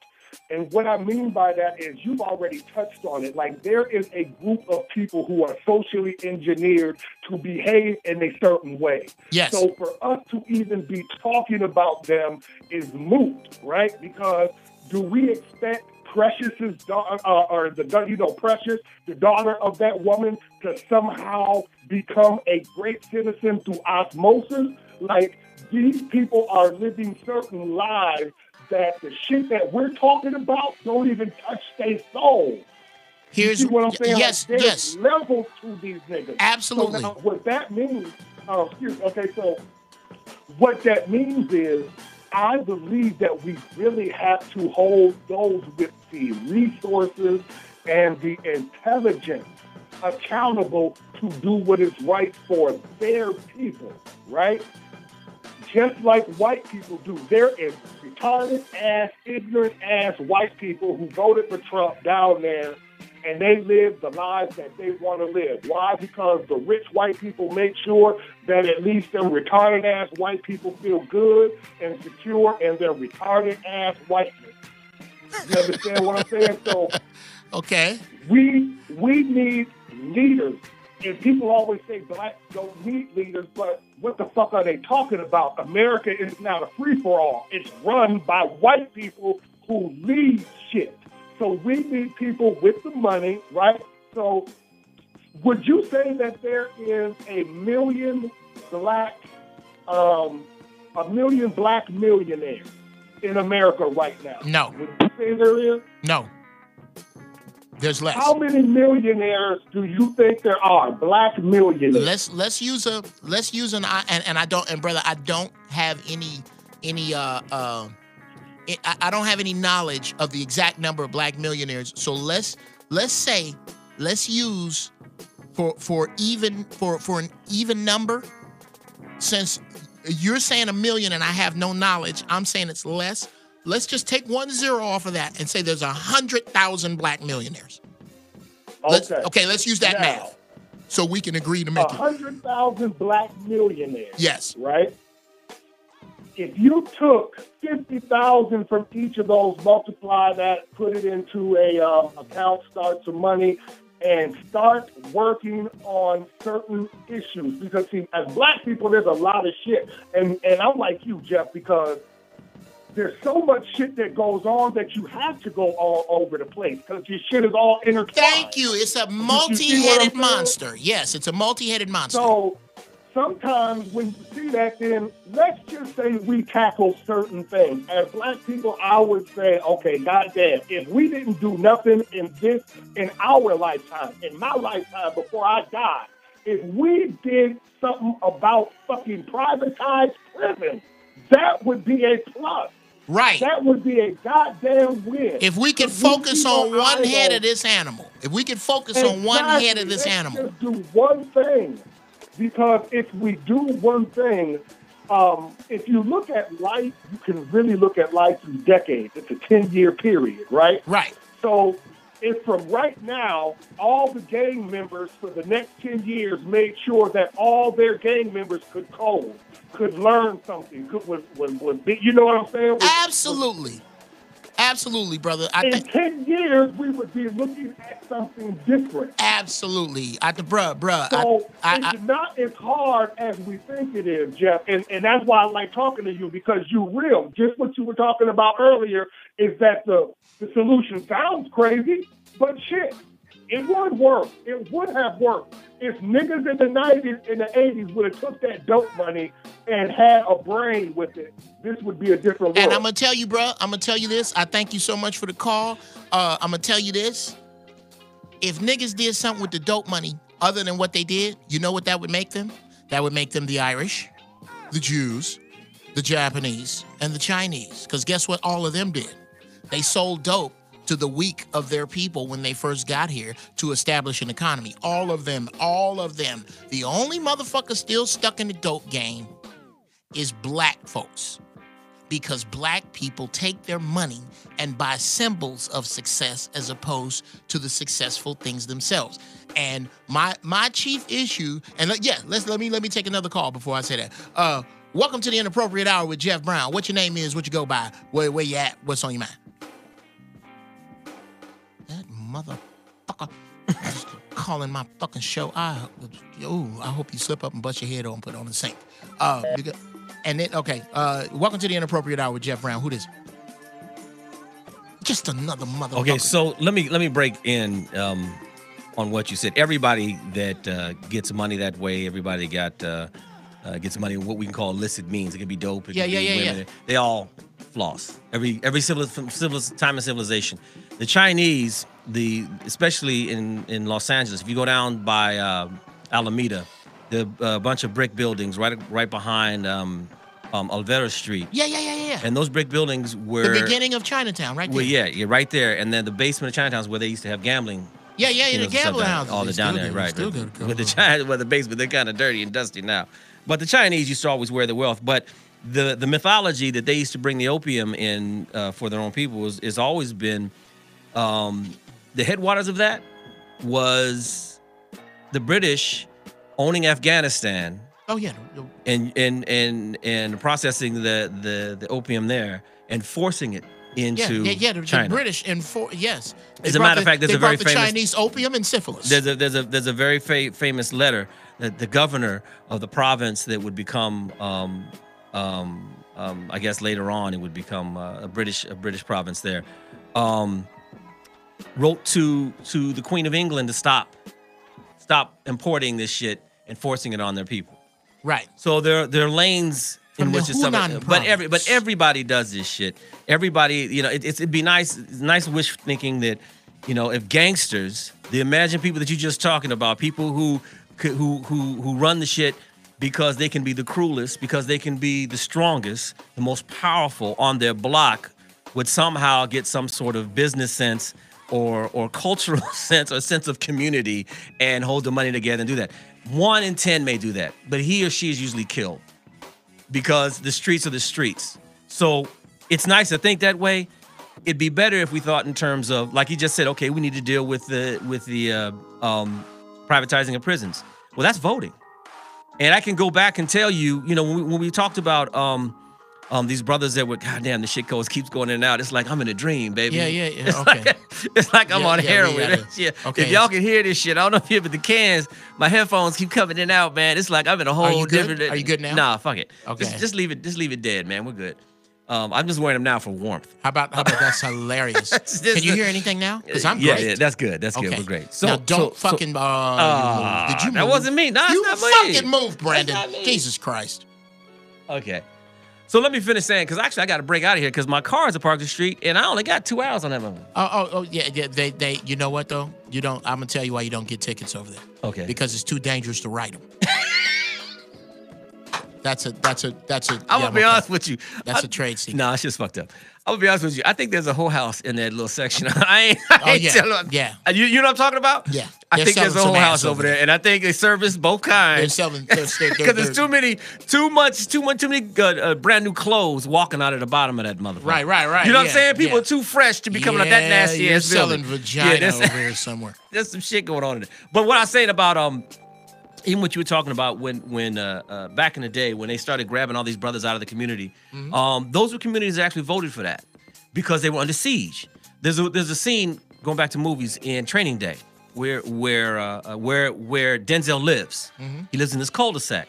And what I mean by that is you've already touched on it. Like, there is a group of people who are socially engineered to behave in a certain way. Yes. So for us to even be talking about them is moot, right? Because do we expect Precious's daughter, Precious, the daughter of that woman, to somehow become a great citizen through osmosis? Like, these people are living certain lives that the shit that we're talking about don't even touch their soul. Here's you see what I'm saying? Yes, like, yes. There's levels to these niggas. Absolutely. So now, what that means, so what that means is, I believe that we really have to hold those with the resources and the intelligence accountable to do what is right for their people, right? Just like white people do. There is retarded-ass, ignorant-ass white people who voted for Trump down there, and they live the lives that they want to live. Why? Because the rich white people make sure that at least them retarded-ass white people feel good and secure in their retarded-ass whiteness. You understand what I'm saying? So, okay, we need leaders. And people always say blacks don't need leaders, but what the fuck are they talking about? America is not a free-for-all. It's run by white people who lead shit. So we need people with the money, right? So would you say that there is a million black millionaires in America right now? No. Would you say there is? No. There's less. How many millionaires do you think there are? Black millionaires. Let's use an I don't have any I don't have any knowledge of the exact number of black millionaires. So let's use for an even number, since you're saying a million and I have no knowledge, I'm saying it's less. Let's just take 1 0 off of that and say there's 100,000 black millionaires. Okay. Let's use that math so we can agree to make 100,000 black millionaires. Yes. Right? if you took 50,000 from each of those, multiply that, put it into a account, start some money, and start working on certain issues. Because see, as black people, there's a lot of shit, and I'm like you, Jeff, because there's so much shit that goes on that you have to go all over the place because your shit is all intertwined. Thank you. It's a multi-headed monster. Yes, it's a multi-headed monster. So sometimes when you see that, then let's just say we tackle certain things. As black people, I would say, okay, goddamn, if we didn't do nothing in our lifetime, in my lifetime before I die, if we did something about fucking privatized prisons, that would be a plus. Right. That would be a goddamn win. If we could focus on one head of this animal. If we could focus on one head of this animal. Let's just do one thing. Because if we do one thing, if you look at life, you can really look at life through decades. It's a 10-year period, right? Right. So if from right now, all the gang members for the next 10 years made sure that all their gang members could code, could learn something, you know what I'm saying? Absolutely. Absolutely, brother. In 10 years, we would be looking at something different. Absolutely. So it's not as hard as we think it is, Jeff. And that's why I like talking to you, because you're real. Just what you were talking about earlier is that the solution sounds crazy, but shit, it would work. It would have worked if niggas in the 90s and the 80s would have took that dope money and had a brain with it. This would be a different world. And I'm going to tell you, bro, I'm going to tell you this. I thank you so much for the call. I'm going to tell you this. If niggas did something with the dope money other than what they did, you know what that would make them? That would make them the Irish, the Jews, the Japanese, and the Chinese. Because guess what all of them did? They sold dope to the weak of their people when they first got here to establish an economy. All of them. The only motherfucker still stuck in the dope game is black folks. Because black people take their money and buy symbols of success as opposed to the successful things themselves. And my chief issue, and let me take another call before I say that. Welcome to the Inappropriate Hour with Jeff Brown. What your name is, what you go by, where you at, what's on your mind? That motherfucker calling my fucking show. I hope you slip up and bust your head on and put it on the sink. And then, okay, welcome to the Inappropriate Hour with Jeff Brown. Who this? Just another motherfucker. Okay, so let me break in on what you said. Everybody that gets money that way, everybody gets money in what we can call illicit means. It could be dope. It could be women. Yeah. They all floss. Every time in civilization. The Chinese, especially in Los Angeles, if you go down by Alameda, the bunch of brick buildings right behind Olvera Street. Yeah. And those brick buildings were the beginning of Chinatown, right there. Well, yeah, you're right there. And then the basement of Chinatown is where they used to have gambling. Yeah, the gambling houses. All the down there, right? With the basement, they're kind of dirty and dusty now. But the Chinese used to always wear the wealth. But the mythology that they used to bring the opium in for their own people has always been the headwaters of that was the British owning Afghanistan. Oh yeah. And processing the opium there and forcing it into China. The British yes. As a matter of fact, there's a very famous Chinese opium and syphilis. There's a very famous letter that the governor of the province that would become I guess later on it would become a British province there, wrote to the Queen of England to stop importing this shit and forcing it on their people. Right. So there are lanes in which it's but everybody does this shit. Everybody, it'd be nice wish thinking that, if gangsters, the imagined people that you're just talking about, people who run the shit because they can be the cruelest, because they can be the strongest, the most powerful on their block, would somehow get some sort of business sense or cultural sense or sense of community and hold the money together and do that. 1 in 10 may do that, but he or she is usually killed because the streets are the streets. So it's nice to think that way. It'd be better if we thought in terms of, like you just said, okay, we need to deal with the privatizing of prisons. Well, that's voting. And I can go back and tell you, when we talked about these brothers that were, goddamn, the shit keeps going in and out. It's like I'm in a dream, baby. Yeah. Okay. It's like I'm on heroin. Okay. If y'all can hear this shit, I don't know if you hear, but the cans, my headphones keep coming in and out, man. It's like I'm in a whole different. Are you good now? Nah, fuck it. Okay. Just leave it dead, man. We're good. I'm just wearing them now for warmth. How about that's hilarious? Can you hear anything now? Because I'm great. Yeah, that's good. That's good. We're great. So now don't fucking you move. Did you move? That wasn't me. No, you it's not me. fucking moved, Brandon. Jesus Christ. Okay. So let me finish saying, because actually I got to break out of here because my car is parked the street and I only got 2 hours on that moment. Yeah. They. You know what though? You don't. I'm gonna tell you why you don't get tickets over there. Okay. Because it's too dangerous to ride them. That's a. I'm gonna be honest with you. That's a trade secret. Nah, it's just fucked up. I'm gonna be honest with you. I think there's a whole house in that little section. I ain't telling. Yeah. You know what I'm talking about? Yeah. I think there's a whole house over there, and I think they service both kinds. They're selling because there's too many brand new clothes walking out of the bottom of that motherfucker. Right. You know what I'm saying? People are too fresh to be coming out that nasty you're ass building. selling vagina over here somewhere. There's some shit going on in there. But what I was saying about even what you were talking about when back in the day when they started grabbing all these brothers out of the community, those were communities that actually voted for that because they were under siege. There's a scene going back to movies in Training Day where Denzel lives. He lives in this cul-de-sac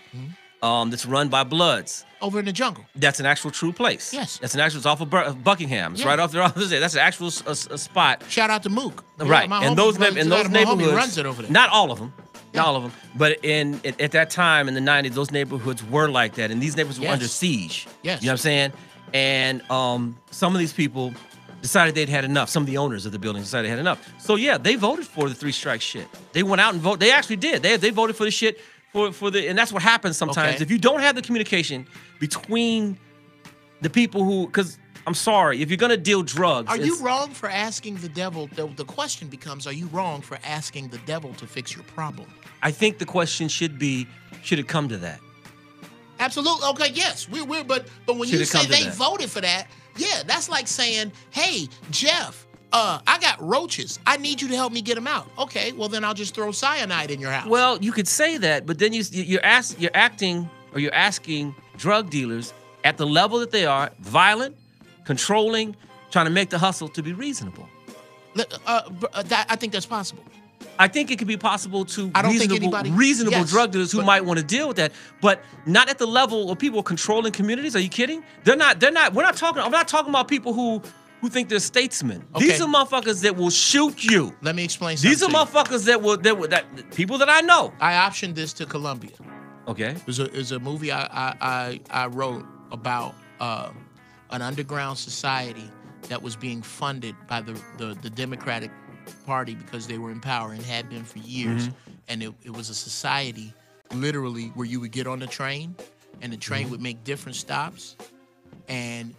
that's run by Bloods. Over in the jungle. That's an actual true place. Yes. That's an actual. It's off of Buckingham. It's right off there. That's an actual spot. Shout out to Mook. Right. And those neighborhoods. Runs it over there. Not all of them. Not all of them. But at that time in the 90s, those neighborhoods were like that. And these neighborhoods were under siege. Yes. You know what I'm saying? And some of these people decided they'd had enough. Some of the owners of the buildings decided they had enough. So yeah, they voted for the 3-strike shit. They went out and voted. They actually did. They voted for the shit for the, and that's what happens sometimes. Okay. If you don't have the communication between the people who, because I'm sorry, if you're gonna deal drugs. Are you wrong for asking the devil? The question becomes, are you wrong for asking the devil to fix your problem? I think the question should it come to that? Absolutely. Okay, yes. But when you say they voted for that, yeah, that's like saying, hey, Jeff, I got roaches. I need you to help me get them out. Okay, well then I'll just throw cyanide in your house. Well, you could say that, but then you're asking drug dealers at the level that they are, violent, controlling, trying to make the hustle to be reasonable. I think that's possible. I think it could be possible to reasonable drug dealers who might want to deal with that, but not at the level of people controlling communities. Are you kidding? They're not. I'm not talking about people who think they're statesmen. Okay. These are motherfuckers that will shoot you. Let me explain something. These are motherfuckers that people that I know. I optioned this to Columbia. Okay. It was a movie I wrote about an underground society that was being funded by the Democratic Party because they were in power and had been for years. And it was a society literally where you would get on the train and the train would make different stops and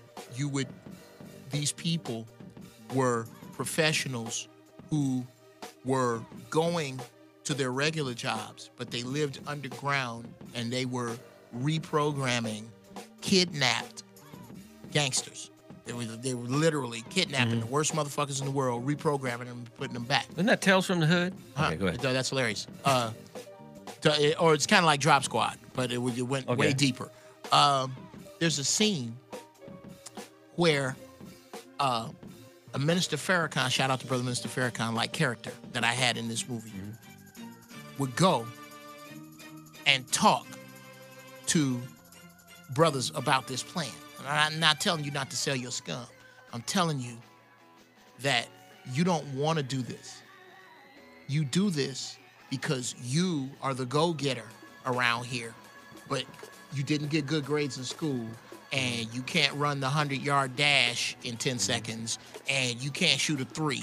these people were professionals who were going to their regular jobs, but they lived underground and they were reprogramming kidnapped gangsters. They were literally kidnapping the worst motherfuckers in the world, reprogramming them and putting them back. Isn't that Tales from the Hood? Okay, go ahead. That's hilarious. Or it's kind of like Drop Squad, but it went way deeper. There's a scene where a Minister Farrakhan, shout out to Brother Minister Farrakhan, like character that I had in this movie, would go and talk to brothers about this plan. And I'm not telling you not to sell your scum. I'm telling you that you don't want to do this. You do this because you are the go-getter around here, but you didn't get good grades in school, and you can't run the 100-yard dash in 10 seconds, and you can't shoot a 3.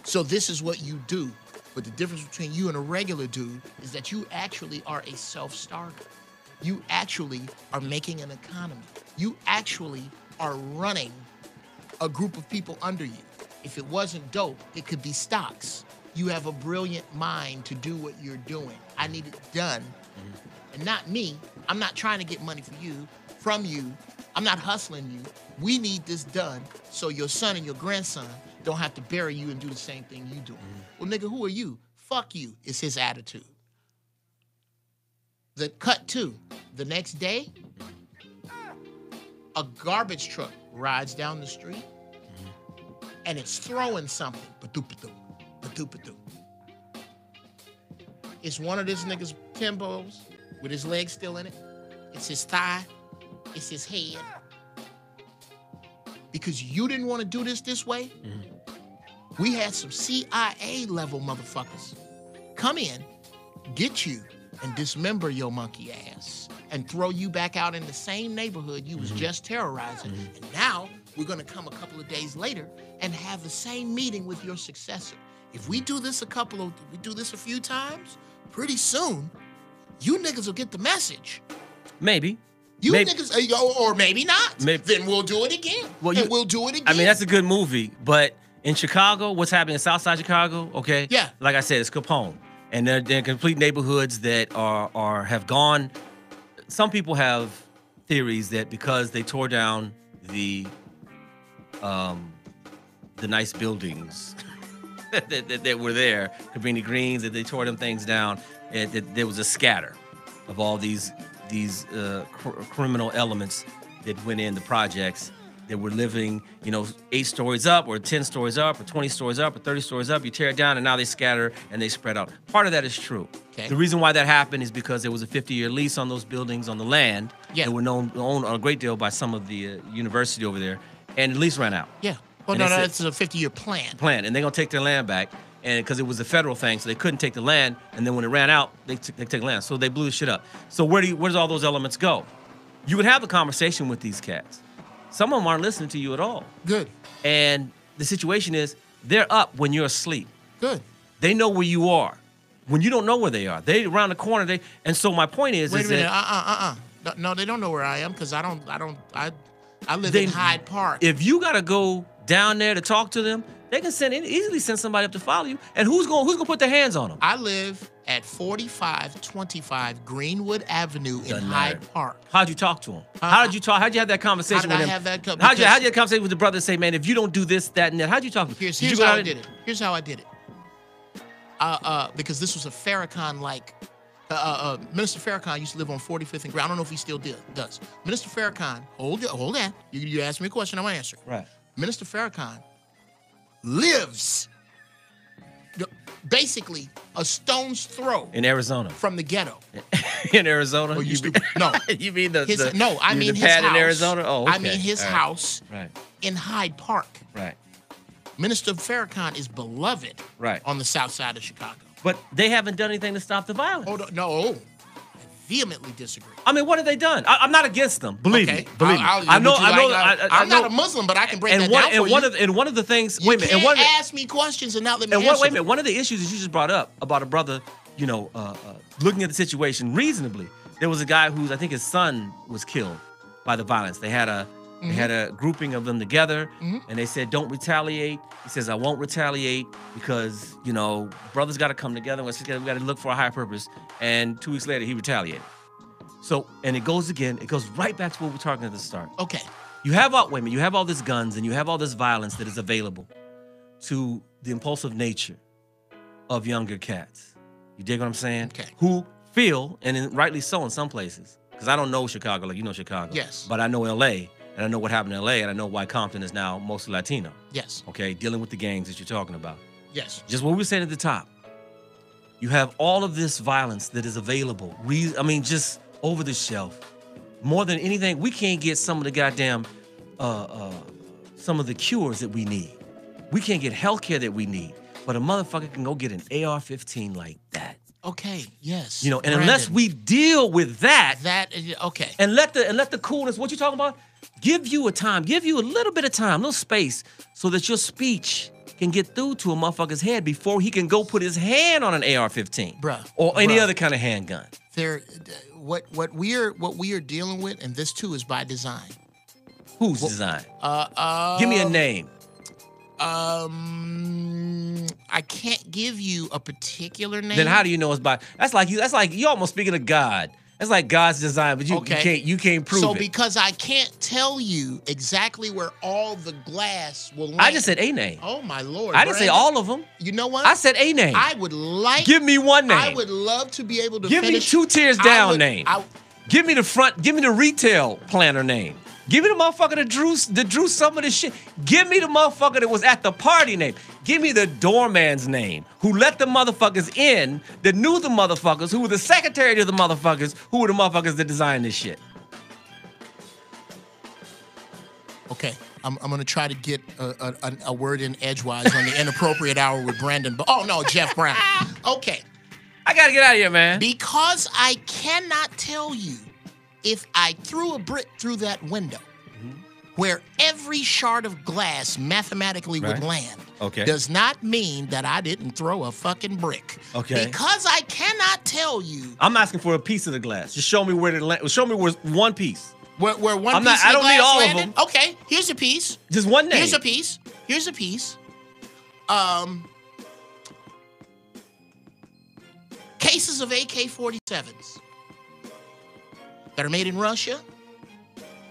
So this is what you do. But the difference between you and a regular dude is that you actually are a self-starter. You actually are making an economy. You actually are running a group of people under you. If it wasn't dope, it could be stocks. You have a brilliant mind to do what you're doing. I need it done. And not me. I'm not trying to get money from you. I'm not hustling you. We need this done so your son and your grandson don't have to bury you and do the same thing you do. Well, nigga, who are you? Fuck you, is his attitude. The cut to the next day, a garbage truck rides down the street and it's throwing something. Ba-doop-ba-doop, ba-doop-ba-doop. It's one of this nigga's Timbos with his leg still in it. It's his thigh. It's his head. Because you didn't want to do this way, we had some CIA level motherfuckers come in, get you, and dismember your monkey ass and throw you back out in the same neighborhood you was just terrorizing. And now we're going to come a couple of days later and have the same meeting with your successor. If we do this a few times, pretty soon, you niggas will get the message. Maybe. You niggas, or maybe not. Then we'll do it again. Well, we'll do it again. I mean, that's a good movie, but in Chicago, what's happening in Southside Chicago, okay? Yeah. Like I said, it's Capone. And they're complete neighborhoods that have gone. Some people have theories that because they tore down the nice buildings that were there, Cabrini Greens, that they tore them things down, and that there was a scatter of all these criminal elements that went in the projects that were living, 8 stories up or 10 stories up or 20 stories up or 30 stories up. You tear it down and now they scatter and they spread out. Part of that is true. Okay. The reason why that happened is because there was a 50-year lease on those buildings on the land that were owned a great deal by some of the university over there, and the lease ran out. Yeah. Well, no, it's a 50-year plan. And they're going to take their land back. And because it was a federal thing, so they couldn't take the land. And then when it ran out, they took the land. So they blew the shit up. So where does all those elements go? You would have a conversation with these cats. Some of them aren't listening to you at all. Good. And the situation is, they're up when you're asleep. Good. They know where you are. When you don't know where they are, they around the corner. And so my point is, wait a minute. No, they don't know where I am because I live in Hyde Park. If you gotta go down there to talk to them, they can easily send somebody up to follow you. And who's gonna put their hands on them? I live at 4525 Greenwood Avenue in Hyde Park. How'd you talk to him? How'd you have that conversation with him? How'd you have that conversation with the brother and say, man, if you don't do this, that, and that, how'd you talk to him? Here's how I did it. Here's how I did it. Because this was a Farrakhan-like. Minister Farrakhan used to live on 45th and Grand. I don't know if he still does. Minister Farrakhan, hold on. You asked me a question, I'm gonna answer. Right. Minister Farrakhan lives basically a stone's throw in Arizona from the ghetto. In Arizona? Oh, you stupid. No. You mean I mean the his pad house. in Arizona? Oh, okay. I mean his house right. in Hyde Park. Right. Minister Farrakhan is beloved on the south side of Chicago. But they haven't done anything to stop the violence. Hold on. No. I vehemently disagree. I mean, what have they done? I'm not against them. Believe me. I'm not a Muslim, but I can break that down for you. And one of the things, you can't ask me questions and not let me answer. Wait a minute. One of the issues that you just brought up about a brother, looking at the situation reasonably. There was a guy whose, I think his son was killed by the violence. They had a grouping of them together, and they said, don't retaliate. He says, I won't retaliate because, brothers got to come together. We got to look for a higher purpose. And 2 weeks later, he retaliated. So, and it goes right back to what we're talking at the start. Okay. You have all these guns and you have all this violence that is available to the impulsive nature of younger cats. You dig what I'm saying? Okay. Who feel, and rightly so in some places, because I don't know Chicago like you know Chicago. Yes. But I know L.A., and I know what happened in L.A., and I know why Compton is now mostly Latino. Yes. Okay, dealing with the gangs that you're talking about. Yes. Just what we were saying at the top. You have all of this violence that is available. Just over the shelf. More than anything, we can't get some of the goddamn, some of the cures that we need. We can't get healthcare that we need. But a motherfucker can go get an AR-15 like that. Okay, yes. And unless we deal with that. Okay. And let the coolness, what you talking about? Give you a little bit of time, a little space, so that your speech can get through to a motherfucker's head before he can go put his hand on an AR-15. Bruh. Or any other kind of handgun. What we are dealing with, and this too is by design. Whose design? Give me a name. I can't give you a particular name. Then how do you know it's by? That's like you almost speaking of God. That's like God's design, but you can't prove it. So because I can't tell you exactly where all the glass will land. I just said a name. Oh my Lord! I didn't say all of them. You know what? I said a name. I would like. Give me one name. I would love to be able to give finish. me 2 tiers down name. Give me the front. Give me the retail planner name. Give me the motherfucker that drew some of this shit. Give me the motherfucker that was at the party name. Give me the doorman's name, who let the motherfuckers in, that knew the motherfuckers, who were the secretary to the motherfuckers, who were the motherfuckers that designed this shit. Okay, I'm going to try to get a word in edgewise on the Inappropriate Hour with Brandon. Oh, no, Jeff Brown. Okay. I got to get out of here, man. Because I cannot tell you if I threw a brick through that window where every shard of glass mathematically would land does not mean that I didn't throw a fucking brick. Okay. Because I cannot tell you. I'm asking for a piece of the glass. Just show me where it landed. Show me where one piece. Where one piece I of the don't need glass all landed? of them. Okay, here's a piece. Just one name. Here's a piece. Here's a piece. Cases of AK-47s that are made in Russia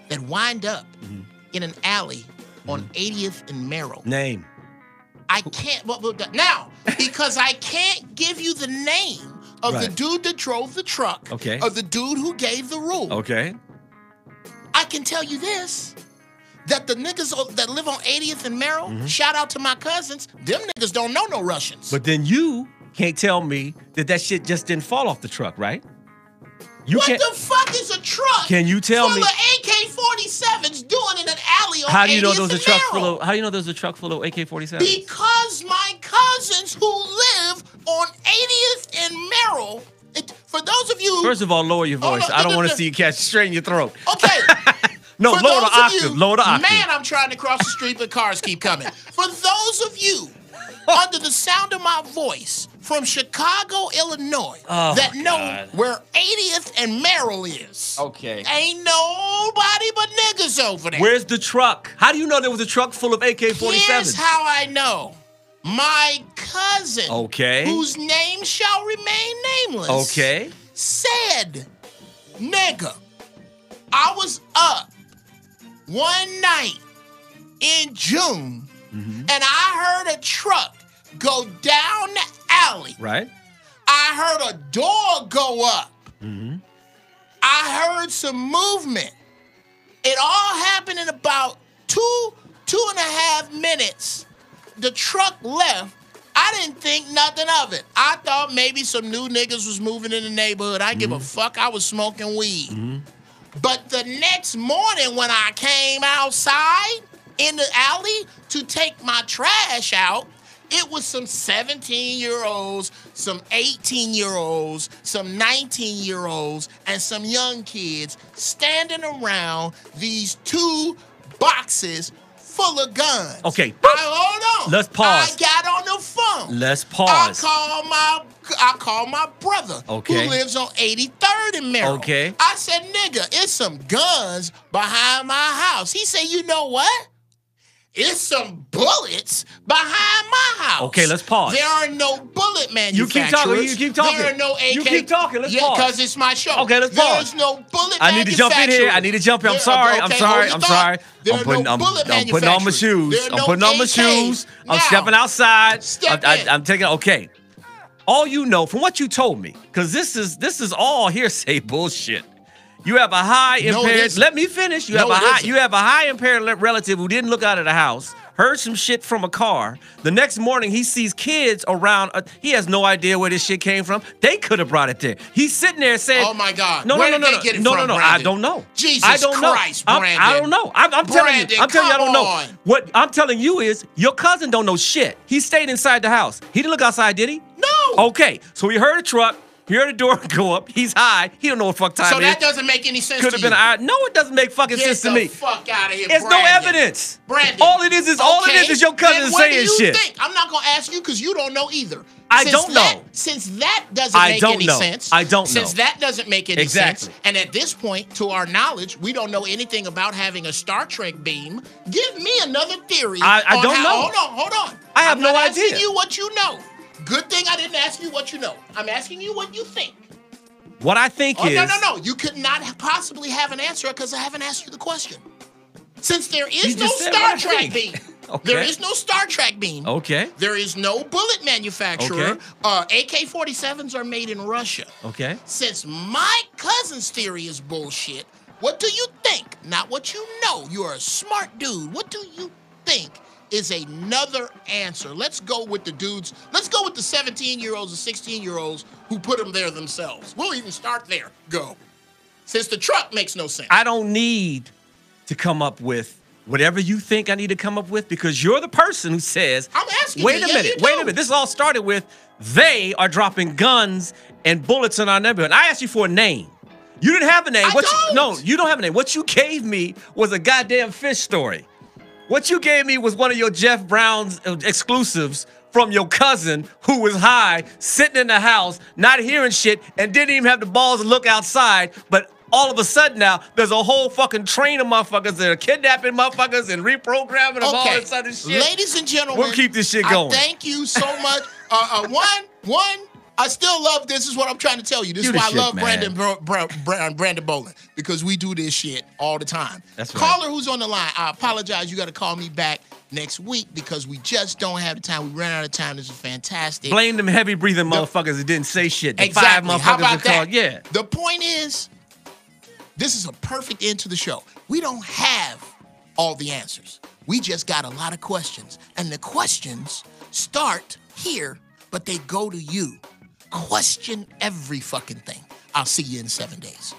that wind up in an alley on 80th and Merrill. Name. I can't. Now, because I can't give you the name of the dude that drove the truck. Okay. Of the dude who gave the rule. Okay. I can tell you this, that the niggas that live on 80th and Merrill, shout out to my cousins, them niggas don't know no Russians. But then you can't tell me that shit just didn't fall off the truck, right? What the fuck is a truck? Can you tell me? Full of AK-47s doing in an alley on 80th and Merrill? How do you know there's a truck full of AK-47s? Because my cousins who live on 80th and Merrill, for those of you... First of all, lower your voice. I don't want to see you catch straight in your throat. Okay. No, lower the octave. Lower the octave. Man, I'm trying to cross the street, but cars keep coming. For those of you under the sound of my voice from Chicago, Illinois, that know where 80th and Merrill is. Okay. Ain't nobody but niggas over there. Where's the truck? How do you know there was a truck full of AK-47s? Here's how I know. My cousin, whose name shall remain nameless, said, nigga, I was up one night in June, and I heard a truck go down the alley. Right. I heard a door go up. I heard some movement. It all happened in about 2.5 minutes. The truck left. I didn't think nothing of it. I thought maybe some new niggas was moving in the neighborhood. I give a fuck. I was smoking weed. But the next morning when I came outside in the alley to take my trash out, it was some 17-year-olds, some 18-year-olds, some 19-year-olds, and some young kids standing around these 2 boxes full of guns. Okay. Hold on. Let's pause. I got on the phone. Let's pause. I called my brother who lives on 83rd and Merrill. Okay. I said, nigga, it's some guns behind my house. He said, you know what? It's some bullets behind my house. Okay, let's pause. There are no bullet manufacturers. You keep talking. There are no AK. You keep talking. Let's pause. Because it's my show. Okay, let's pause. There's no bullet I need to jump in here. I'm sorry. I'm sorry. I'm putting on my shoes. I'm putting on my shoes. I'm stepping outside. I'm taking. Okay. All you know from what you told me, because this is all hearsay bullshit. You have a high impaired. Let me finish. You have a high impaired relative who didn't look out of the house, heard some shit from a car. The next morning he sees kids around. He has no idea where this shit came from. They could have brought it there. He's sitting there saying, "Oh my God, no. Get it from, Brandon? I don't know. Jesus I don't Christ, know. Brandon. I don't know. I'm telling you. I'm telling you, I don't know. What I'm telling you is your cousin don't know shit. He stayed inside the house. He didn't look outside, did he? No. Okay, so he heard a truck. He heard the door go up. He's high. He don't know what fuck time it is. So that doesn't make any sense Could have been no, it doesn't make fucking sense to me. Get the fuck out of here, There's no evidence. Brandon. All it is your cousin saying shit. Think? I'm not gonna ask you because you don't know either. I don't know. Since that doesn't make any sense. I don't know. Since that doesn't make any sense. And at this point, to our knowledge, we don't know anything about having a Star Trek beam. Give me another theory. I don't know. Hold on. I have no idea. I'm not asking you what you know. Good thing I didn't ask you what you know. I'm asking you what you think. What I think is... No. You could not possibly have an answer because I haven't asked you the question. Since there is no Star Trek beam. There is no Star Trek beam. Okay. There is no bullet manufacturer. AK-47s are made in Russia. Okay. Since my cousin's theory is bullshit, what do you think? not what you know. You're a smart dude. What do you think is another answer? Let's go with the dudes. Let's go with the 17-year-olds and 16-year-olds who put them there themselves. We'll even start there. Go. Since the truck makes no sense. I don't need to come up with whatever you think I need to come up with because you're the person who says, I'm asking wait a minute. This all started with they are dropping guns and bullets in our neighborhood. I asked you for a name. You didn't have a name. You don't have a name. What you gave me was a goddamn fish story. What you gave me was one of your Jeff Brown's exclusives from your cousin who was high, sitting in the house, not hearing shit, and didn't even have the balls to look outside, but all of a sudden now, there's a whole fucking train of motherfuckers that are kidnapping motherfuckers and reprogramming them, all this other shit. Ladies and gentlemen, we'll keep this shit going. Thank you so much. I still love this. Is what I'm trying to tell you. This is why I love Brandon Boland, because we do this shit all the time. That's right. Caller who's on the line, I apologize. You got to call me back next week because we just don't have the time. We ran out of time. This is fantastic. Blame them heavy breathing motherfuckers that didn't say shit. The exactly. 5 motherfuckers How about that? Called, yeah. The point is, this is a perfect end to the show. We don't have all the answers. We just got a lot of questions. And the questions start here, but they go to you. Question every fucking thing. I'll see you in 7 days.